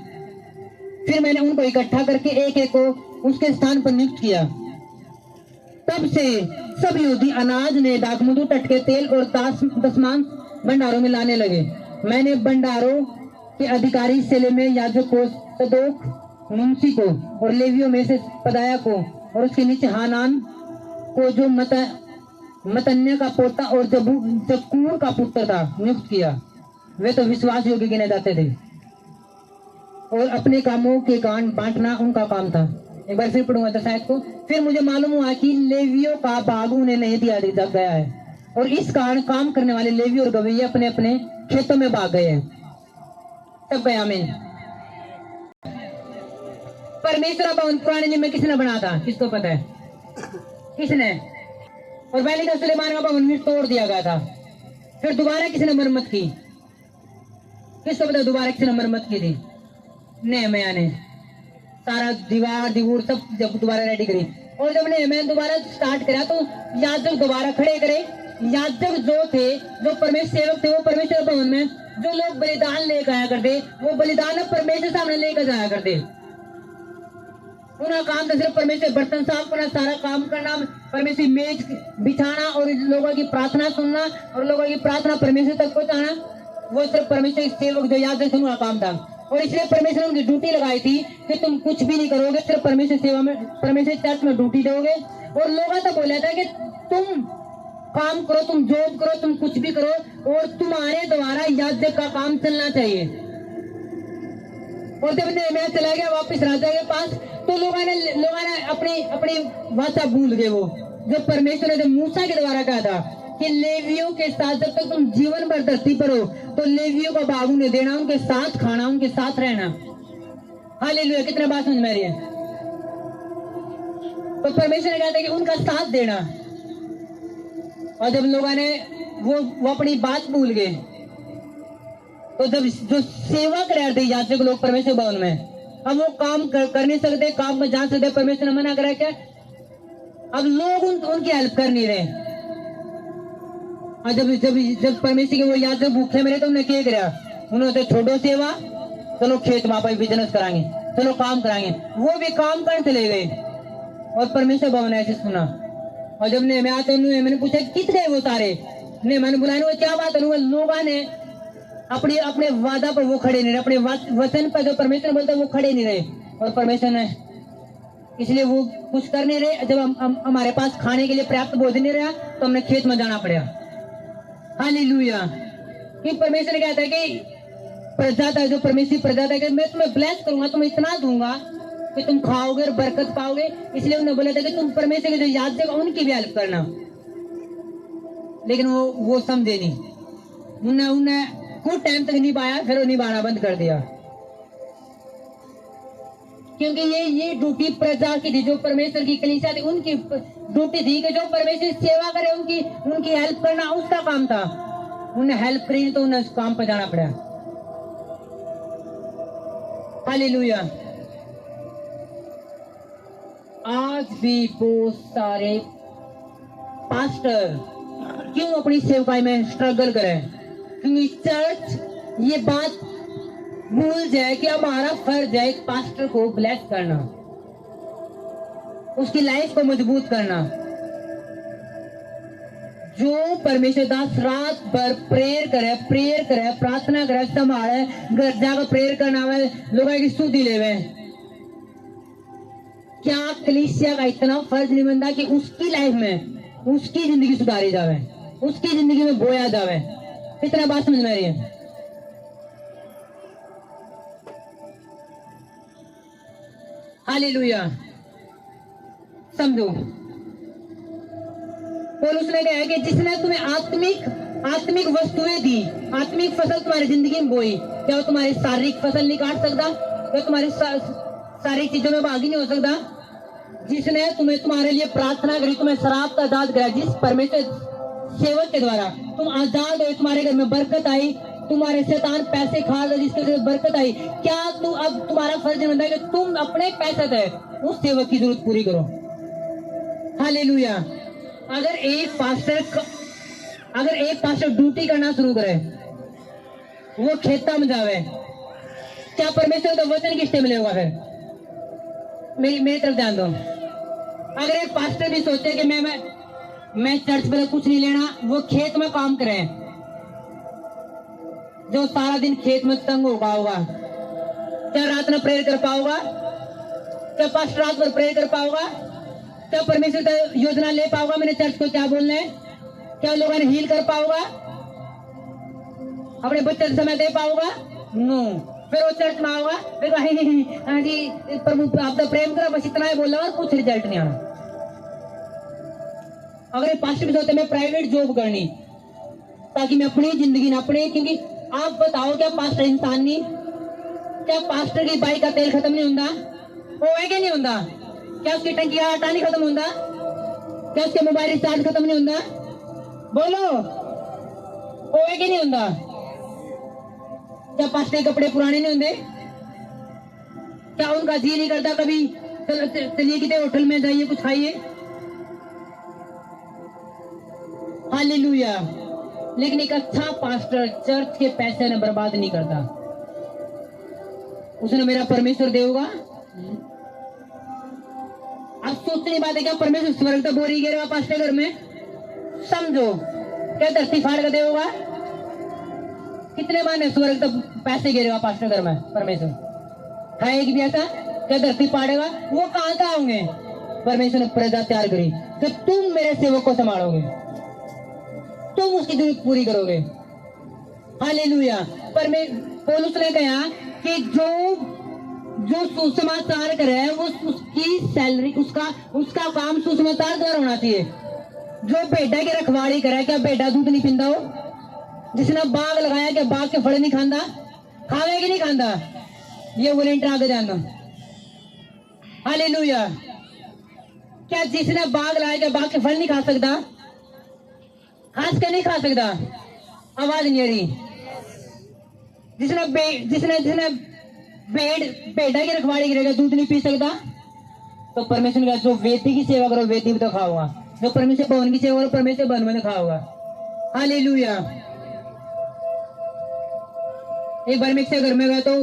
फिर मैंने उनको इकट्ठा करके एक एक को उसके स्थान पर नियुक्त किया। तब से सब यहूदी अनाज ने दाखमधु, टटके तेल और दशमांश भंडारों में लाने लगे। मैंने भंडारों के अधिकारी सेलेमे, याजकों, सदोक, मुंशी को, और लेवियों में से पदाया को, और उसके नीचे हानान को जो मतन्य का पोता और जक्कूर का पुत्र था, नियुक्त किया। वे तो विश्वास योग्य गिने जाते थे, और अपने कामों के गांठ बांटना उनका काम था। एक बार फिर पढ़ूंगा तो शायद को, फिर मुझे मालूम हुआ कि लेवियों का भाग उन्हें नहीं दिया गया है, और इस कारण काम करने वाले लेवी और गवैये अपने अपने खेतों में भाग गए हैं। तब गया आमीन। परमेश्वर भवन पुराने नियम में किसने बना था? किसको पता है? किसने? और पहले का सुलेमान का भवन भी तोड़ दिया गया था, फिर दोबारा किसने मरम्मत की? किसको पता दोबारा किसने मरम्मत की थी? नेहमिया ने सारा दीवार सब जब दोबारा रेडी करी, और जब नेहमिया दोबारा स्टार्ट करा तो याजक दोबारा खड़े करे। याजक जो थे, जो परमेश्वर सेवक थे, वो परमेश्वर भवन में जो लोग बलिदान लेकर आया करते, वो बलिदान परमेश्वर सामने लेकर जाया करते। उनका काम था सिर्फ परमेश्वर बर्तन साफ करना, सारा काम करना, परमेश्वर मेज बिछाना और लोगों की प्रार्थना सुनना और लोगों की प्रार्थना परमेश्वर तक पहुंचाना। वो सिर्फ परमेश्वर के सेवक जो याजक थे उनका काम था। और इसलिए परमेश्वर ने उनकी ड्यूटी लगाई थी कि तुम कुछ भी नहीं करोगे, सिर्फ परमेश्वर सेवा में, परमेश्वर चर्च में ड्यूटी दोगे। और लोगों से बोला था कि तुम काम करो, तुम जॉब करो, तुम कुछ भी करो, और तुम्हारे द्वारा याजक का काम चलना चाहिए। और जब नेहमिया चला गया वापस राजा के पास, तो लोगों ने अपनी भाषा भूल गए। वो जो परमेश्वर ने मूसा के द्वारा कहा था कि लेवियों के साथ जब तक तुम जीवन भर धरती पर हो, तो लेवियों का भाग उन्हें देना, उनके साथ खाना, उनके साथ रहना। हालेलुया, कितने बात समझ में आ रही है? तो परमेश्वर ने कहा था कि उनका साथ देना। और जब लोगों ने वो अपनी बात भूल गए, तो जब जो सेवा कर रहे थे याजक लोग परमेश्वर भवन में, अब वो काम कर नहीं सकते, काम में जा सकते, परमेश्वर ने मना करा क्या? अब लोग उनकी हेल्प कर नहीं रहे। और जब परमेश्वर के वो याजक भूखे में रहे, तो उन्होंने क्या करा? उन्होंने छोड़ो सेवा, चलो खेत वहां पर बिजनेस कराएंगे, चलो काम कराएंगे। वो भी काम करने चले गए और परमेश्वर भवन ऐसे सुना। और जब नेहमिया तो मैंने पूछा कित गए वो सारे? मैंने बुलाया, क्या बात है? लोगों ने अपने वादा पर वो खड़े नहीं रहे, अपने वचन पर जो परमेश्वर बोलते वो खड़े नहीं रहे। और परमेश्वर ने इसलिए वो कुछ कर नहीं रहे। जब हम हमारे पास खाने के लिए पर्याप्त भोजन नहीं रहा, तो हमने खेत में जाना पड़ा। हालेलुया। कि परमेश्वर ने कहता है कि प्रजा था, जो परमेश्वर प्रजा था, कि मैं तुम्हें ब्लेस करूंगा, तुम्हें इतना दूंगा कि तुम खाओगे और बरकत पाओगे। इसलिए उन्होंने बोला था कि तुम परमेश्वर के जो याजक उनकी भी हेल्प करना। लेकिन वो समझे नहीं, उन्होंने कुछ टाइम तक नहीं पाया, फिर वो निभाना बंद कर दिया। क्योंकि ये ड्यूटी प्रजा की थी, जो परमेश्वर की कलीसिया थी, उनकी ड्यूटी थी कि जो परमेश्वर सेवा करे उनकी हेल्प करना उसका काम था। उन्हें हेल्प करी तो उन्हें उस काम पर जाना पड़ा। हालेलुया। आज भी बहुत सारे पास्टर क्यों अपनी सेवकाई में स्ट्रगल करें? क्योंकि चर्च ये बात भूल जाए कि हमारा फर्ज है एक पास्टर को ब्लेस करना, उसकी लाइफ को मजबूत करना। जो परमेश्वर दास रात भर प्रेयर करे, प्रार्थना करे, संभाले, घर जाकर प्रेयर करना है, लोगों की स्तुति लेवे, क्या कलीसिया का इतना फर्ज नहीं बनता कि उसकी लाइफ में उसकी जिंदगी सुधारी जावे, उसकी जिंदगी में बोया जावे? कितना बात समझ में आ रही है? हालेलुया। समझो, पौलुस ने कहा कि जिसने तुम्हें आत्मिक वस्तुएं दी, आत्मिक फसल तुम्हारी जिंदगी में बोई, क्या वो तुम्हारी शारीरिक फसल नहीं काट सकता? क्या तुम्हारी शारीरिक चीजों में भागी नहीं हो सकता? जिसने तुम्हारे लिए प्रार्थना करी, तुम्हें शराब का आजाद करा, जिस परमेश्वर सेवक के द्वारा तुम आजाद हो, तुम्हारे घर में बरकत आई, तुम्हारे शैतान पैसे खा रहे जिसके से बरकत आई, क्या अब तुम्हारा फर्ज बनता है कि तुम अपने पैसे से उस सेवक की जरूरत पूरी करो? हालेलुया। अगर एक पास्टर ड्यूटी करना शुरू करे, वो खेता में जावे, क्या परमेश्वर का वचन किससे मिलेगा? फिर मेरी तरफ ध्यान दो। अगर एक पास्टर भी सोचे कि मैं चर्च पर कुछ नहीं लेना, वो खेत में काम करे, जो सारा दिन खेत में तंग होगा, क्या रात में प्रेयर कर पाओगा? क्या पास्टर रात भर प्रेयर कर पाओगा? क्या परमेश्वर का योजना ले पाओगा? मैंने चर्च को क्या बोलना है? क्या लोगों ने हील कर पाओगा? अपने बच्चे से समय दे पाओगा? नो। फिर वो चर्च में आओगा, फिर हाँ जी प्रभु आपका प्रेम करा, बस इतना ही बोल रहा, कुछ रिजल्ट नहीं आना। अगर पास्टर भी सोचते मैं प्राइवेट जॉब करनी ताकि मैं अपनी जिंदगी ना पड़े, क्योंकि आप बताओ क्या पास्टर इंसान नहीं? क्या पास्टर की बाइक का तेल खत्म नहीं होता? वो है कि नहीं होता? क्या उसकी टंकी का आटा नहीं खत्म होता? क्या उसके मोबाइल रिचार्ज खत्म नहीं होता? बोलो, वो है कि नहीं होता? क्या पास्टे कपड़े पुराने नहीं होंगे? क्या उनका जी नहीं करता कभी चलिए कितने होटल में जाइए कुछ खाइए? हालेलुया। लेकिन एक अच्छा पास्टर चर्च के पैसे न बर्बाद नहीं करता। उसने मेरा परमेश्वर देगा। आप सोचने बात है क्या परमेश्वर स्वर्ग तो बोरी गिरेगा पास्टर घर में? समझो, क्या धरती फाड़ कर देगा? कितने माने स्वर्ग तक पैसे गिरेगा पास्टर घर में परमेश्वर है एक भी ऐसा? क्या धरती पाड़ेगा? वो कहां का होंगे? परमेश्वर ने प्रजा तैयार करी कि तुम मेरे सेवक को संभालोगे, तुम उसकी जरूरत पूरी करोगे। हालेलुया। पौलुस ने कहा कि जो सुसमाचार करे वो उसकी सैलरी उसका काम सुसमाचार द्वारा होना चाहिए। जो भेड़ा की रखवाली करे, क्या भेड़ा दूध नहीं पींदा हो? जिसने बाग लगाया, क्या बाग के फल नहीं खांदा? खावे कि नहीं खांदा? ये वॉलंटियर आगे जाना। हालेलुया। क्या जिसने बाग लगाया, क्या बाग के फल नहीं खा सकता? खास के नहीं खा सकता? आवाज नहीं आ रही। जिसने भेड़ा की रखवाली करेगा, दूध नहीं पी सकता? तो परमेश्वर का जो वेदी की सेवा करो, वेदी में तो खाओगा। जो परमेश्वर भवन की सेवा करो, परमेश्वर भवन में तो खाओगा। हालेलुया। एक बार मैं एक घर में गया तो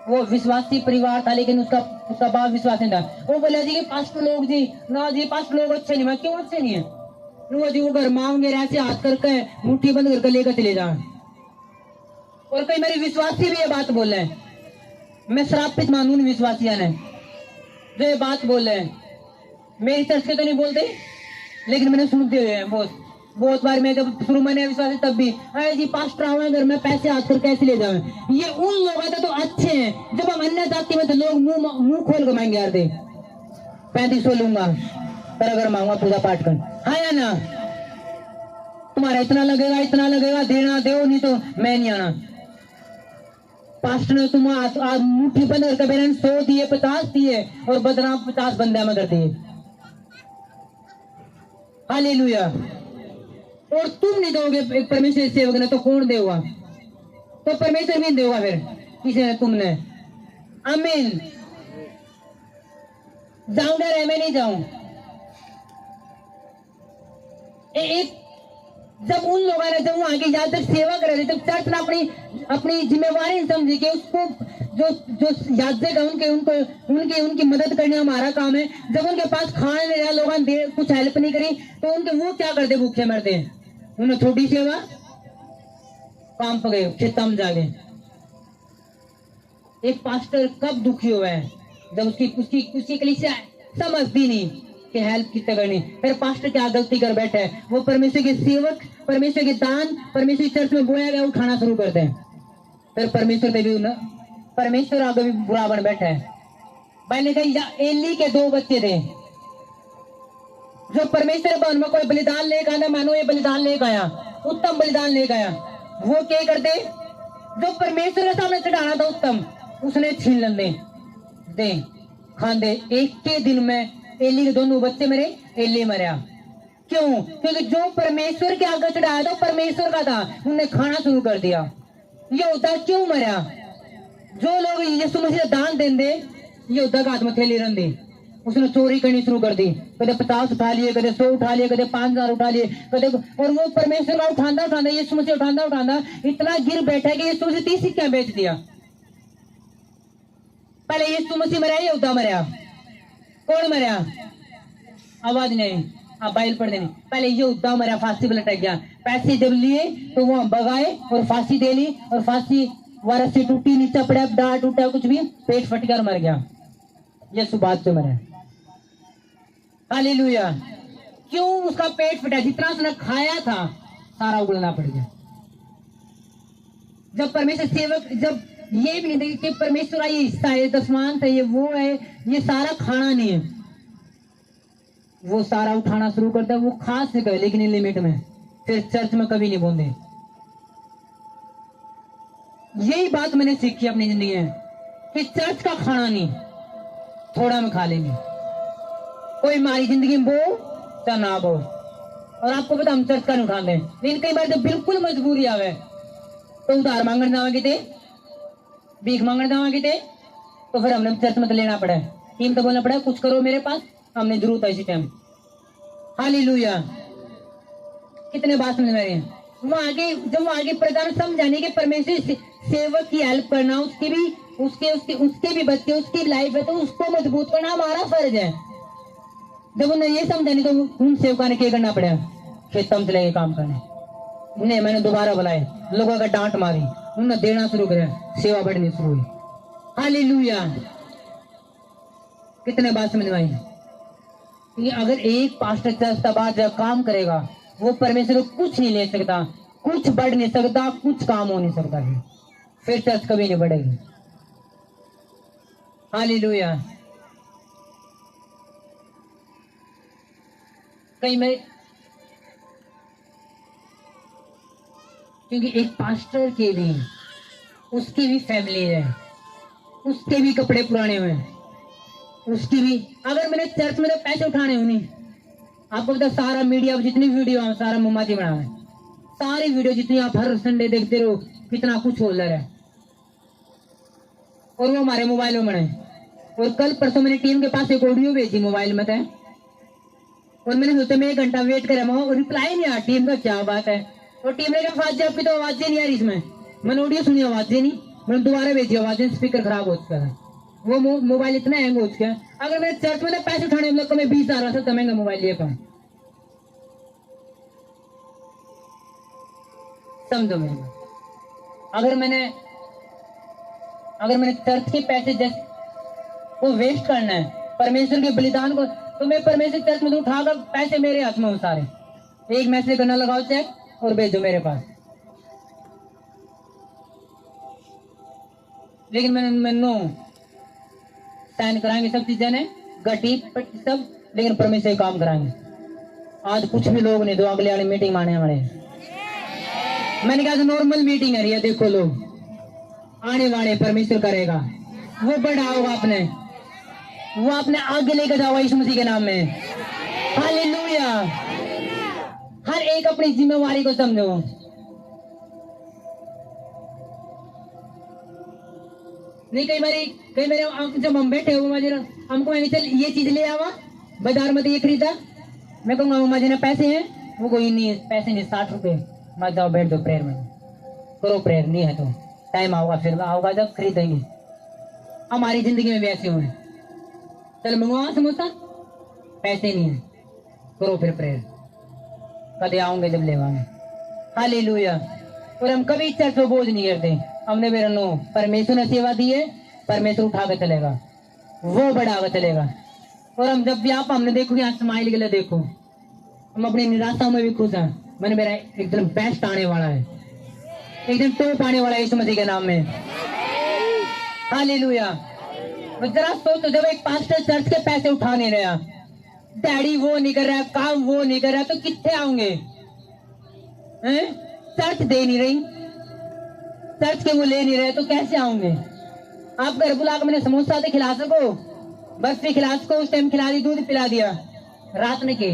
वो विश्वासी परिवार था, लेकिन उसका बाप विश्वास नहीं था। वो बोला जी कि पास्टर लोग जी ना जी, पास्टर लोग अच्छे नहीं। मैं क्यों अच्छे नहीं है? वो जी वो घर मांगे ऐसे हाथ करके मुट्ठी बंद करके लेकर चले जाए। और कई मेरे विश्वासी भी ये बात बोल रहे हैं। मैं श्रापित मानू विश्वासिया ने जो ये बात बोल रहे हैं। मेरी तरफ से तो नहीं बोलते, लेकिन मैंने सुनते हुए हैं बहुत बार। मैं जब शुरू में विश्वास तब भी अरे जी पास्टर आवे घर में पैसे हाथ कर कैसे ले जाए। ये उन लोग आते तो अच्छे हैं। जब हम अन्य जाति में तो लोग मुंह खोल के मांगे यार दे 3500 लूंगा पर अगर मांगूंगा पूजा पाठ कर। हाँ या ना? तुम्हारा इतना लगेगा देना दो, नहीं तो मैं नहीं आना। पास्टर ने तुम मुट्ठी बंद करके बेरन 100 दिए, 50 दिए और बदनाम 50 बंदे में कर दिए। हालेलुया। और तुम नहीं दोगे परमेश्वर सेवक ने तो कौन देगा? तो परमेश्वर भी देगा फिर किसी ने तुमने। आमीन। जाऊंगा रे, मैं नहीं जाऊं। एक जब उन लोगों ने जब वहां की याजक सेवा कर रहे थे, जब चर्च ने अपनी जिम्मेवारी समझी कि उसको जो याजक है उनकी मदद करनी हमारा काम है। जब उनके पास खाने नहीं लोगों ने कुछ हेल्प नहीं करी तो उनके वो क्या करते? भूखे मरते हैं। उन्हें थोड़ी सेवा काम पर गए, खेता में जागे। एक पास्टर कब दुखी हुआ है? जब उसकी कलीसिया समझती नहीं कि हेल्प कितने करनी। फिर पास्टर क्या गलती कर बैठे है? वो परमेश्वर के सेवक, परमेश्वर के दान, परमेश्वर की चर्च में बोया गया उठाना शुरू करते हैं। फिर परमेश्वर आगे भी बुरा बन बैठा है। मैंने कहा एली के 2 बच्चे थे जो परमेश्वर भवन में कोई बलिदान लेकर आया। मानो ये बलिदान लेकर आया, उत्तम बलिदान लेकर आया। वो क्या करते? जो परमेश्वर के सामने चढ़ाना था उत्तम, उसने छीन लेने दे खांदे। एक के दिन में एली के 2 बच्चे मरे, एली मरा। क्यों? क्योंकि जो परमेश्वर के आगे चढ़ाया था परमेश्वर का था, उन्हें खाना शुरू कर दिया। ये होता क्यों मरा? जो लोग यीशु मसीह दान देंगे, ये होता का हाथ में थैली रन दी, उसने चोरी करनी शुरू कर दी। कदे 50 उठा लिए, कदे 100 उठा लिए, कदे 5000 उठा लिए, कदे। और वो परमेश्वर का उठांदा यीशु मसीह उठांदा इतना गिर बैठा कि यीशु मसीह 30 सिक्का बेच दिया। पहले यीशु मसीह मरा, ये उदा मरा। कौन मरा? आवाज नहीं, आप बाइबल पढ़ देनी। पहले ये उदा मरा, फांसी पर लटक गया। पैसे जब लिए तो वो भगाए और फांसी दे ली, और फांसी वारस से टूटी, नीचे पड़ा, डांट टूटा, कुछ भी, पेट फट कर मर गया। यीशु बाद से मरा। हालेलुया। क्यों? उसका पेट फटा, जितना उसने खाया था सारा उगलना पड़ गया। जब परमेश्वर सेवक जब ये भी नहीं देखे कि परमेश्वर ये हिस्सा है, दसवांश है, ये वो है, ये सारा खाना नहीं है, वो सारा उठाना शुरू करता है। वो खा सके लेकिन लिमिट में। फिर चर्च में कभी नहीं बोलते। यही बात मैंने सीखी अपनी जिंदगी में कि चर्च का खाना नहीं, थोड़ा में खा लेंगे। कोई हमारी जिंदगी में बो चाहे ना बो, और आपको पता हम चर्च का नहीं उठाते, लेकिन कई बार जब बिल्कुल मजबूरी आवे तो उधार मांगने जाओगे थे, भीख मांगने जाओगे थे, तो फिर हमने चर्च में तो लेना पड़ा, टीम तो बोलना पड़ा कुछ करो मेरे पास, हमने जरूरत है इसी टाइम। हालेलुया। कितने बात समझ रहे हैं? जब वो आगे प्रधान समझाने के परमेश्वर सेवक की हेल्प करना, उसके भी बच्चे, उसकी लाइफ है, तो उसको मजबूत करना हमारा फर्ज है। जब उन्हें ये समझाने तो उन सेवका ने क्या करना पड़ा, खेतों में चले गए काम करने। उन्हें मैंने दोबारा बुलाए, लोगों का डांट मारी, उन्हें देना शुरू किया, सेवा बढ़नी शुरू हुई। हालेलुया। कितने बात समझ में आई? अगर एक पास्टर चर्च बाद जब काम करेगा, वो परमेश्वर को कुछ नहीं ले सकता, कुछ बढ़ नहीं सकता, कुछ काम हो नहीं सकता, फिर चर्च कभी नहीं बढ़ेगी। हालेलुया। कई में क्योंकि एक पास्टर के भी, उसकी भी फैमिली है, उसके भी कपड़े पुराने हुए, उसकी भी, अगर मैंने चर्च में तो पैसे उठाने हो नहीं, आपको पता सारा मीडिया जितनी वीडियो है सारा मुम्माती बना है, सारी वीडियो जितनी आप हर संडे देखते रहो, कितना कुछ हो रहा है, और वो हमारे मोबाइल में बने। और कल परसों मैंने टीम के पास एक ऑडियो भेजी मोबाइल में था, और मैंने सोचा मैं 1 घंटा वेट करा, और रिप्लाई नहीं आया टीम का, क्या बात है। और टीम ने कहा फाज आपकी तो आवाजें नहीं आ रही इसमें, मैंने ऑडियो सुनी आवाजें नहीं, मैंने दोबारा भेजी आवाजें, स्पीकर खराब हो चुका है, वो मोबाइल इतना हैंग हो चुका है। अगर मेरे चर्च में पैसे उठाने में मैं 20,000 से महंगा मोबाइल ले पाऊं, समझो मेरे। अगर मैंने चर्च के पैसे जैसे वो वेस्ट करना है परमेश्वर के बलिदान को, तो मैं परमेश्वर चर्च में उठाकर पैसे मेरे हाथ में हो सारे, एक मैसेज करना लगाओ चेक और भेजो मेरे पास। लेकिन मैंने साइन कराएंगे सब चीजें ने गटी सब, लेकिन परमेश्वर काम कराएंगे। आज कुछ भी लोग नहीं दो, अगले वाली मीटिंग माने हमारे, मैंने कहा नॉर्मल मीटिंग है, देखो लोग आने वाले परमेश्वर करेगा, वो बड़ा होगा वो अपने आगे लेकर जाओ यीशु मसीह के नाम में। हालेलुया। हर एक अपनी जिम्मेवारी को समझो। नहीं कई बार जब हम बैठे हो हमको चल ये चीज ले आवा बाजार में, तो ये खरीदा, मैं कहूँगा मामा जी ने पैसे हैं, वो कोई नहीं पैसे नहीं, 60 रुपए, मत जाओ बैठ दो प्रेयर में, करो प्रेयर, नहीं है तो टाइम आओगा, फिर आओगा जब खरीदेंगे। हमारी जिंदगी में भी ऐसे हुए, चल मंगवा समोसा, पैसे नहीं है, करो फिर प्रेयर, कभी आऊंगे जब ले आऊंगे। हालेलुया। और हम कभी चर्च को बोझ नहीं करते, हमने मेरा नो परमेश्वर ने सेवा दी है, परमेश्वर उठा कर चलेगा, वो बढ़ा कर चलेगा। और हम जब भी आप हमने देखो यहाँ स्माइल के लिए देखो, हम अपनी निराशाओं में भी खुश हैं, मैंने मेरा एकदम बेस्ट आने वाला है, एकदम टॉप आने वाला है यीशु मसीह के नाम में। हालेलुया। जरा सोचो, जब एक पास्टर चर्च के पैसे उठा नहीं रहा, डैडी वो नहीं कर रहा, काम वो नहीं कर रहा, तो कितने आऊंगे? चर्च दे नहीं रही, चर्च के वो ले नहीं रहे, तो कैसे आऊंगे? आप घर बुला कर मैंने समोसा तो खिला सको, बस भी खिला सको, उस टाइम खिला दी, दूध पिला दिया, रात में के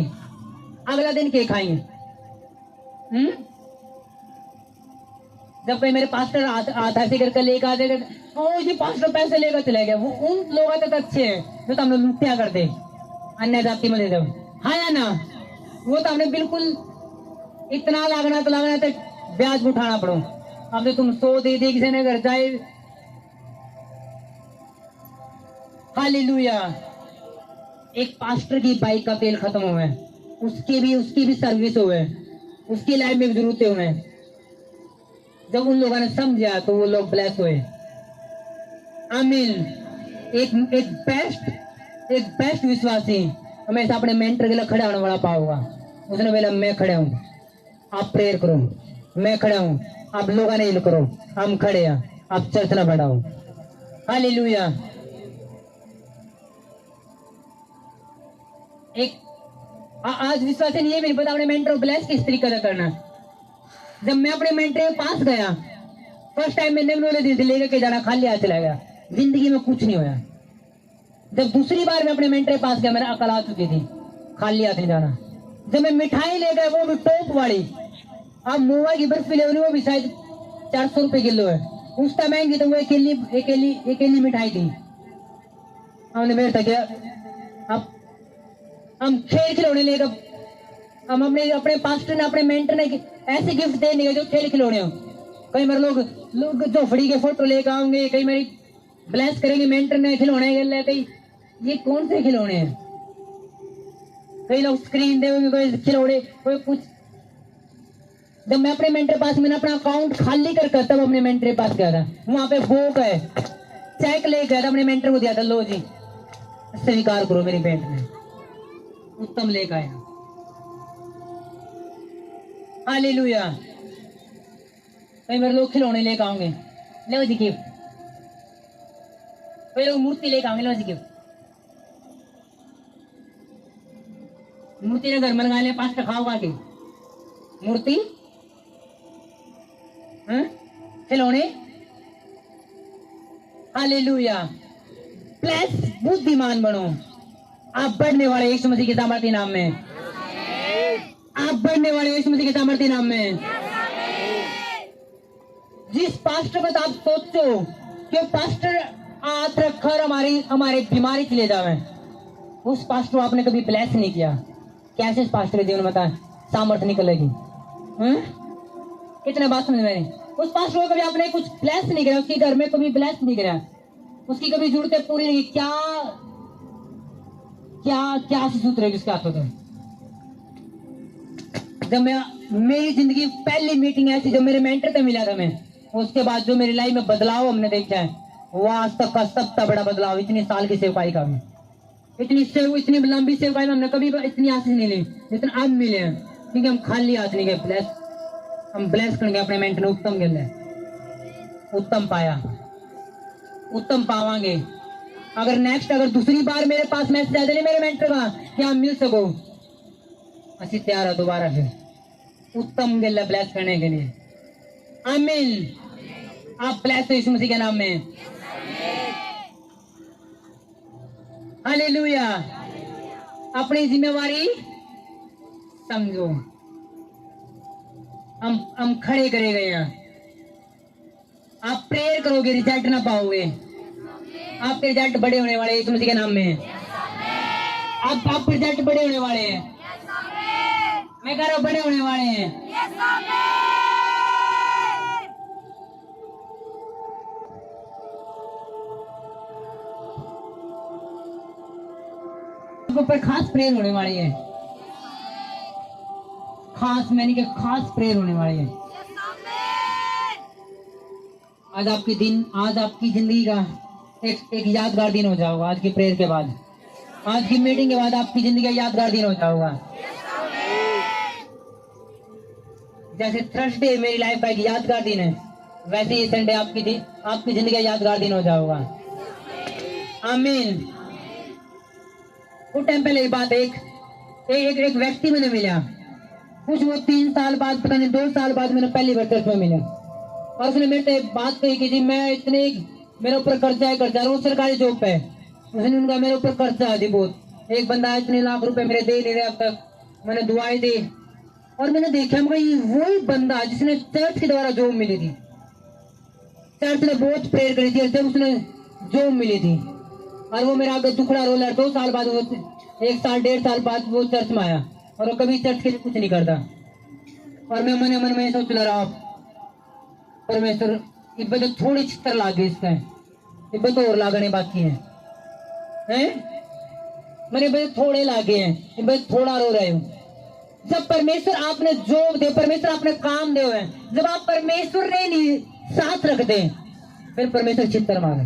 अगला दिन के खाएंगे? जब कोई मेरे पास्टर आता से करके लेकर आते, ये पास्टर पैसे लेकर चले गए, वो उन लोग तक अच्छे हैं जो तो हमने लुटिया कर दे अन्य जाति में दे दो, हाँ या ना? वो तो हमने बिल्कुल इतना लागना तो ब्याज उठाना पड़ो। अब तो तुम 100 दे दे किसी ने घर जाए। हालेलुया। एक पास्टर की बाइक का तेल खत्म हुआ है, उसकी भी सर्विस हुए, उसकी लाइफ में भी जरूरतें हुए। जब उन लोगों ने समझा तो वो लोग ब्लेस हुए। आमीन। एक बेस्ट विश्वासी हमेशा अपने मेंटर के लिए खड़ा होने वाला पाऊंगा। उसने बोला मैं खड़ा हूँ, आप प्रेयर करो, मैं खड़ा हूँ, आप लोग नहीं करो, हम खड़े हैं, आप चर्च ना बढ़ाओ। हालेलुया। आज विश्वासी नहीं है, मेरे पता अपने मेंटर को ब्लेस किस तरीके से करना। जब मैं अपने मेंटर के पास गया, फर्स्ट टाइम मैंने दिन से लेकर के जाना, खाली हाथ चला गया, जिंदगी में कुछ नहीं होया, जब दूसरी बार मैं अपने मेंटर के पास गया, मेरा अकल आ चुकी थी, खाली हाथ नहीं जाना। जब मैं मिठाई ले गया, वो भी टॉप वाली, अब मुआ की बर्फी ले, वो भी शायद 400 रुपए किलो है। उस टाइम महंगी तो वो अकेली मिठाई थी। हमने मेरे तक अब हम खेल खिलौने लेकर, हम अपने पास्टर ने, अपने मेंटर ने ऐसे गिफ्ट देने के जो खेल खिलौने हो। कई बार लोग जोफड़ी के फोटो लेकर आएंगे, कई मेरी ब्लेस करेंगे मेंटर ने खिलौने के लिए, कई ये कौन से खिलौने हैं, कई लोग स्क्रीन देंगे, कोई खिलौने, कोई कुछ। जब मैं अपने मेंटर पास, मैंने अपना अकाउंट खाली कर तब अपने मेंटर के पास गया था, वहां पे बुक है, चेक ले गया था, अपने मेंटर को दिया था, लो जी स्वीकार करो, मेरी बेट ने उत्तम लेकर आया। हालेलुया। कई बार लोग खिलौने लेकर आएंगे, लो जी गिफ्ट, कई लोग मूर्ति लेकर आएंगे, लो जी गिफ्ट, मूर्ति ने घर में लगा लिया, पास्टर खाओगा के मूर्ति, खिलौने। हालेलुया। प्लस बुद्धिमान बनो, आप बढ़ने वाले यीशु मसीह के सामर्थ्य नाम में, आप बढ़ने वाले यीशु मसीह के सामर्थ्य नाम में। जिस पास्टर को आप सोचो कि पास्टर हाथ रखकर हमारे बीमारी चले जावे, उस पास्टर को आपने कभी ब्लेस नहीं किया, कैसे इस पास्टर के जीवन में बता सामर्थ्य निकलेगी? कितने बात समझ में? उस पास्टर को कभी आपने कुछ ब्लेस नहीं किया, उसके घर में कभी ब्लेस नहीं किया, उसकी कभी जरूरतें पूरी नहीं की, क्या क्या क्या सूत्र है उसके हाथों में? जब मेरी जिंदगी पहली मीटिंग ऐसी जो मेरे मेंटर से मिला था, मैं उसके बाद जो मेरी लाइफ में बदलाव हमने देखा है, वो आज तक का सबसे बड़ा बदलाव, इतनी साल की सेवकाई का भी, इतनी लंबी सेवकाई में हमने कभी इतनी आशीष नहीं ली जितना अब मिले हैं, क्योंकि हम खाली हाथ नहीं गए, ब्लेस, हम ब्लेस करेंगे अपने मेंटर ने, उत्तम गिल उत्तम पाया, उत्तम पावांगे। अगर दूसरी बार मेरे पास मैसेज आ जाए मेरे मेंटर का कि आप मिल सको, असि तैयार है दोबारा फिर उत्तम गिल ब्लेस करने के लिए। आमीन। आप ब्लेस हो यीशु मसीह के नाम में। हालेलुया। अपनी जिम्मेवारी समझो, हम खड़े करे गए हैं, आप प्रेयर करोगे, रिजल्ट ना पाओगे, आपके रिजल्ट बड़े होने वाले यीशु मसीह के नाम में। आप रिजल्ट बड़े होने वाले हैं, मैं कह रहा हूं बड़े होने वाले हैं। ऊपर खास प्रेयर होने वाली है, खास मैंने कहा खास प्रेयर होने वाली है। आज आपकी जिंदगी का एक यादगार दिन हो जाएगा। आज की प्रेयर के बाद, आज की मीटिंग के बाद आपकी जिंदगी का यादगार दिन हो जाएगा। जैसे थर्सडे मेरी लाइफ का एक यादगार दिन है, वैसे ही संडे आपकी जिंदगी का यादगार दिन हो जाएगा। आमीन। कुछ टाइम पहले ये बात एक व्यक्ति मैंने मिला, कुछ वो 3 साल बाद, पता नहीं 2 साल बाद मैंने पहली बार चर्च में मिला, और उसने मेरे से बात कही कि जी मैं इतने, मेरे ऊपर कर्जा है, वो सरकारी जॉब पे है। उसने उनका मेरे ऊपर कर्जा है जी बहुत, एक बंदा इतने लाख रुपए मेरे दे नहीं रहे अब तक, मैंने दुआएं दी, और मैंने देखा ये वही बंदा जिसने चर्च के द्वारा जॉब मिली थी, चर्च ने बहुत प्रेयर करी थी, जब उसने जॉब मिली थी, और वो मेरा आगे दुखड़ा रोलर 2 साल बाद, वो 1 साल 1.5 साल बाद वो चर्च में आया, और वो कभी चर्च के लिए कुछ नहीं करता। और मैं मन में सोच रहा, परमेश्वर इब्बत तो थोड़ी चित्र लागे, इसका इब्बत तो और लागने बाकी है, मैंने बस थोड़े लागे हैं, बस थोड़ा रो रहे हूँ। जब परमेश्वर आपने जॉब दे, परमेश्वर आपने काम दे हुए, जब आप परमेश्वर ने नहीं साथ रखते, फिर परमेश्वर चित्तर मारे,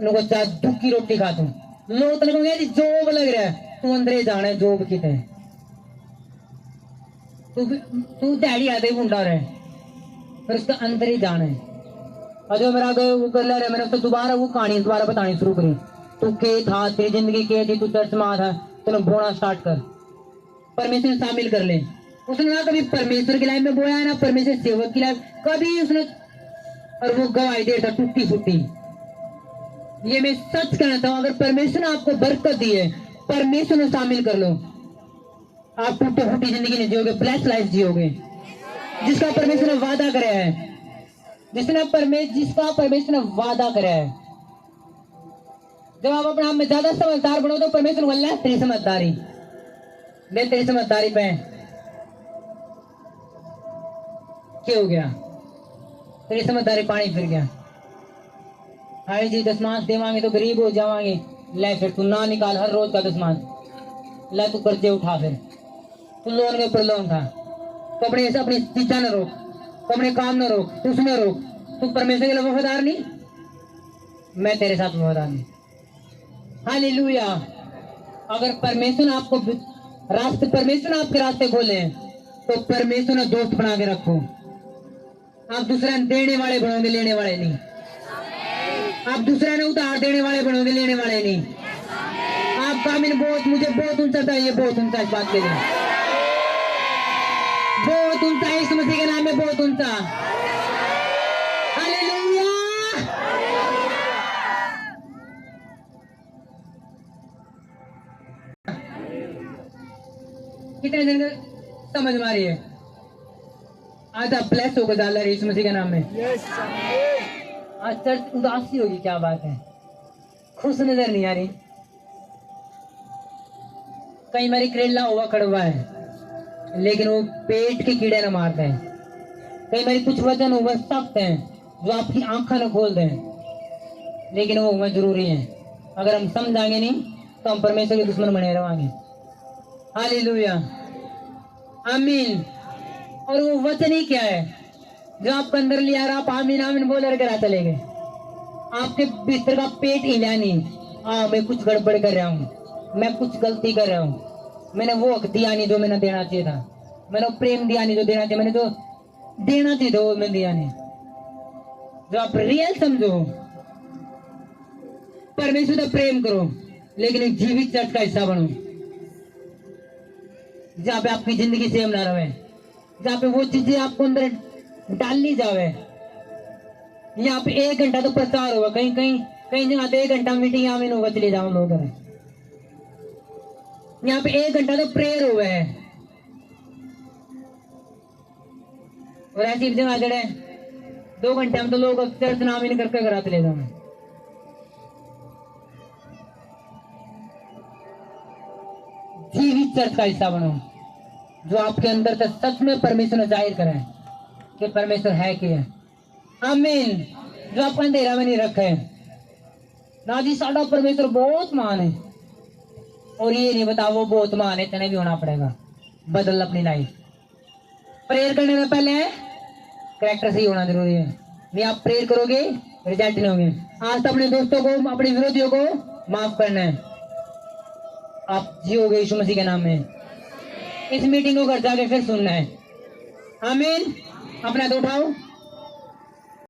लोगों चाहे दुख की रोटी खा तू, लोग तो लगेंगे जॉब लग रहा है, तू अंदर जाना है जॉब की थे, तू दिहाड़ी आते ही मुंडा रहे, फिर उसका अंदर ही जाना है। और जो मेरा वो कर ले रहा है, मैंने उसको दोबारा वो कहानी दोबारा बतानी शुरू करी, तू के था, तेरी जिंदगी के थी, तू चर्च में था, तेने बोना स्टार्ट कर, परमेश्वर शामिल कर ले। उसने ना कभी परमेश्वर की लाइफ में बोया है, ना परमेश्वर सेवक की लाइफ कभी उसने, और वो गवाही देता टूटी फूटी, ये मैं सच कहना चाहूँ, अगर परमेश्वर ने आपको बरकत दी है, परमेश्वर ने शामिल कर लो। आप टूटी फूटी जिंदगी नहीं जियोगे, ब्लेस्ड लाइफ जियोगे, जिसका परमेश्वर ने वादा कराया है, जिसका परमेश्वर ने वादा कराया है। जब आप अपने आप में ज्यादा समझदार बनो तो परमेश्वर बोला तेरी समझदारी, ले तेरी समझदारी पे क्या हो गया, तेरी समझदारी पानी फिर गया। हाय जी 10 मास देवांगे तो गरीब हो जावांगे, ले फिर तू ना निकाल हर रोज का 10 मास, ले तू कर्जे उठा, फिर तू लोन के ऊपर लोन उठा, तो अपनी चीजा न रोक, तो अपने काम न रोक, तू उसमें रोक। तू परमेश्वर के लिए वफादार नहीं, मैं तेरे साथ वफादार नहीं। हालेलुया। अगर परमेश्वर ने आपको परमेश्वर ने आपके रास्ते खोले हैं, तो परमेश्वर ने दोस्त बना के रखो। आप दूसरा देने वाले बनोगे, लेने वाले नहीं। आप दूसरा ने उधार देने वाले बनोगे, लेने वाले नहीं। आप कामिन बहुत, मुझे बहुत ऊंचा चाहिए, बहुत ऊंचा, इस बात के लिए बहुत ऊंचा, इस मसीह के नाम में बहुत ऊंचा। हालेलुया। कितने दिन समझ मारी है? आज आप ब्लेस होकर डाल रहे इस मसीह के नाम में। आज चर्च उदासी होगी, क्या बात है, खुश नजर नहीं आ रही। कई बारी करेला हुआ कड़वा है, लेकिन वो पेट के कीड़े न मारते हैं। कई बारी कुछ वजन हुआ सख्त हैं जो आपकी आंखें न खोल दें, लेकिन वो हुआ जरूरी है। अगर हम समझाएंगे नहीं तो हम परमेश्वर के दुश्मन बने रहेंगे। हालेलुया, आमीन। और वो वचन ही क्या है जो आपके अंदर लिया, आप आमीन आमीन बोल कर चले गए। आपके बिस्तर का पेट हिला नहीं, मैं कुछ गड़बड़ कर रहा हूँ, मैं कुछ गलती कर रहा हूँ, मैंने वो हक दिया नहीं जो मैंने देना चाहिए था, मैंने प्रेम दिया नहीं जो देना चाहिए, मैंने जो देना चाहिए था वो मैंने दिया नहीं। जो आप रियल समझो, परमेश्वर का प्रेम करो, लेकिन एक जीवित चर्च का हिस्सा बनो, जहाँ पे आपकी जिंदगी सेम ना रहे, जहाँ पे वो चीजें आपको अंदर डालनी जावे। यहाँ पे 1 घंटा तो प्रचार होगा, कहीं कहीं कहीं जगह तो 1 घंटा मीटिंग आमीन होगा, चले जाओ लोग। यहाँ पे 1 घंटा तो प्रेयर हुआ है, और ऐसी जगह जड़े 2 घंटे में तो लोग चर्च नामीन करके करा चले जाओ। जीवित चर्च का हिस्सा बनो, जो आपके अंदर से सच में परमेश्वर ने जाहिर करे कि परमेश्वर है कि है। आमीन। जो आपको अंधेरा में नहीं रखे ना जी, साडा परमेश्वर बहुत महान है, और ये नहीं बता वो बहुत महान है, तेने भी होना पड़ेगा। बदल अपनी लाइफ। प्रेयर करने में पहले कैरेक्टर सही होना जरूरी है। नहीं आप प्रेयर करोगे रिजल्ट नहीं होंगे। आज तो अपने दोस्तों को, अपने विरोधियों को माफ करना है, आप जियोगे यीशु मसीह के नाम में। इस मीटिंग को घर जाके फिर सुनना है। आमीन। अपना हाथ उठाओ।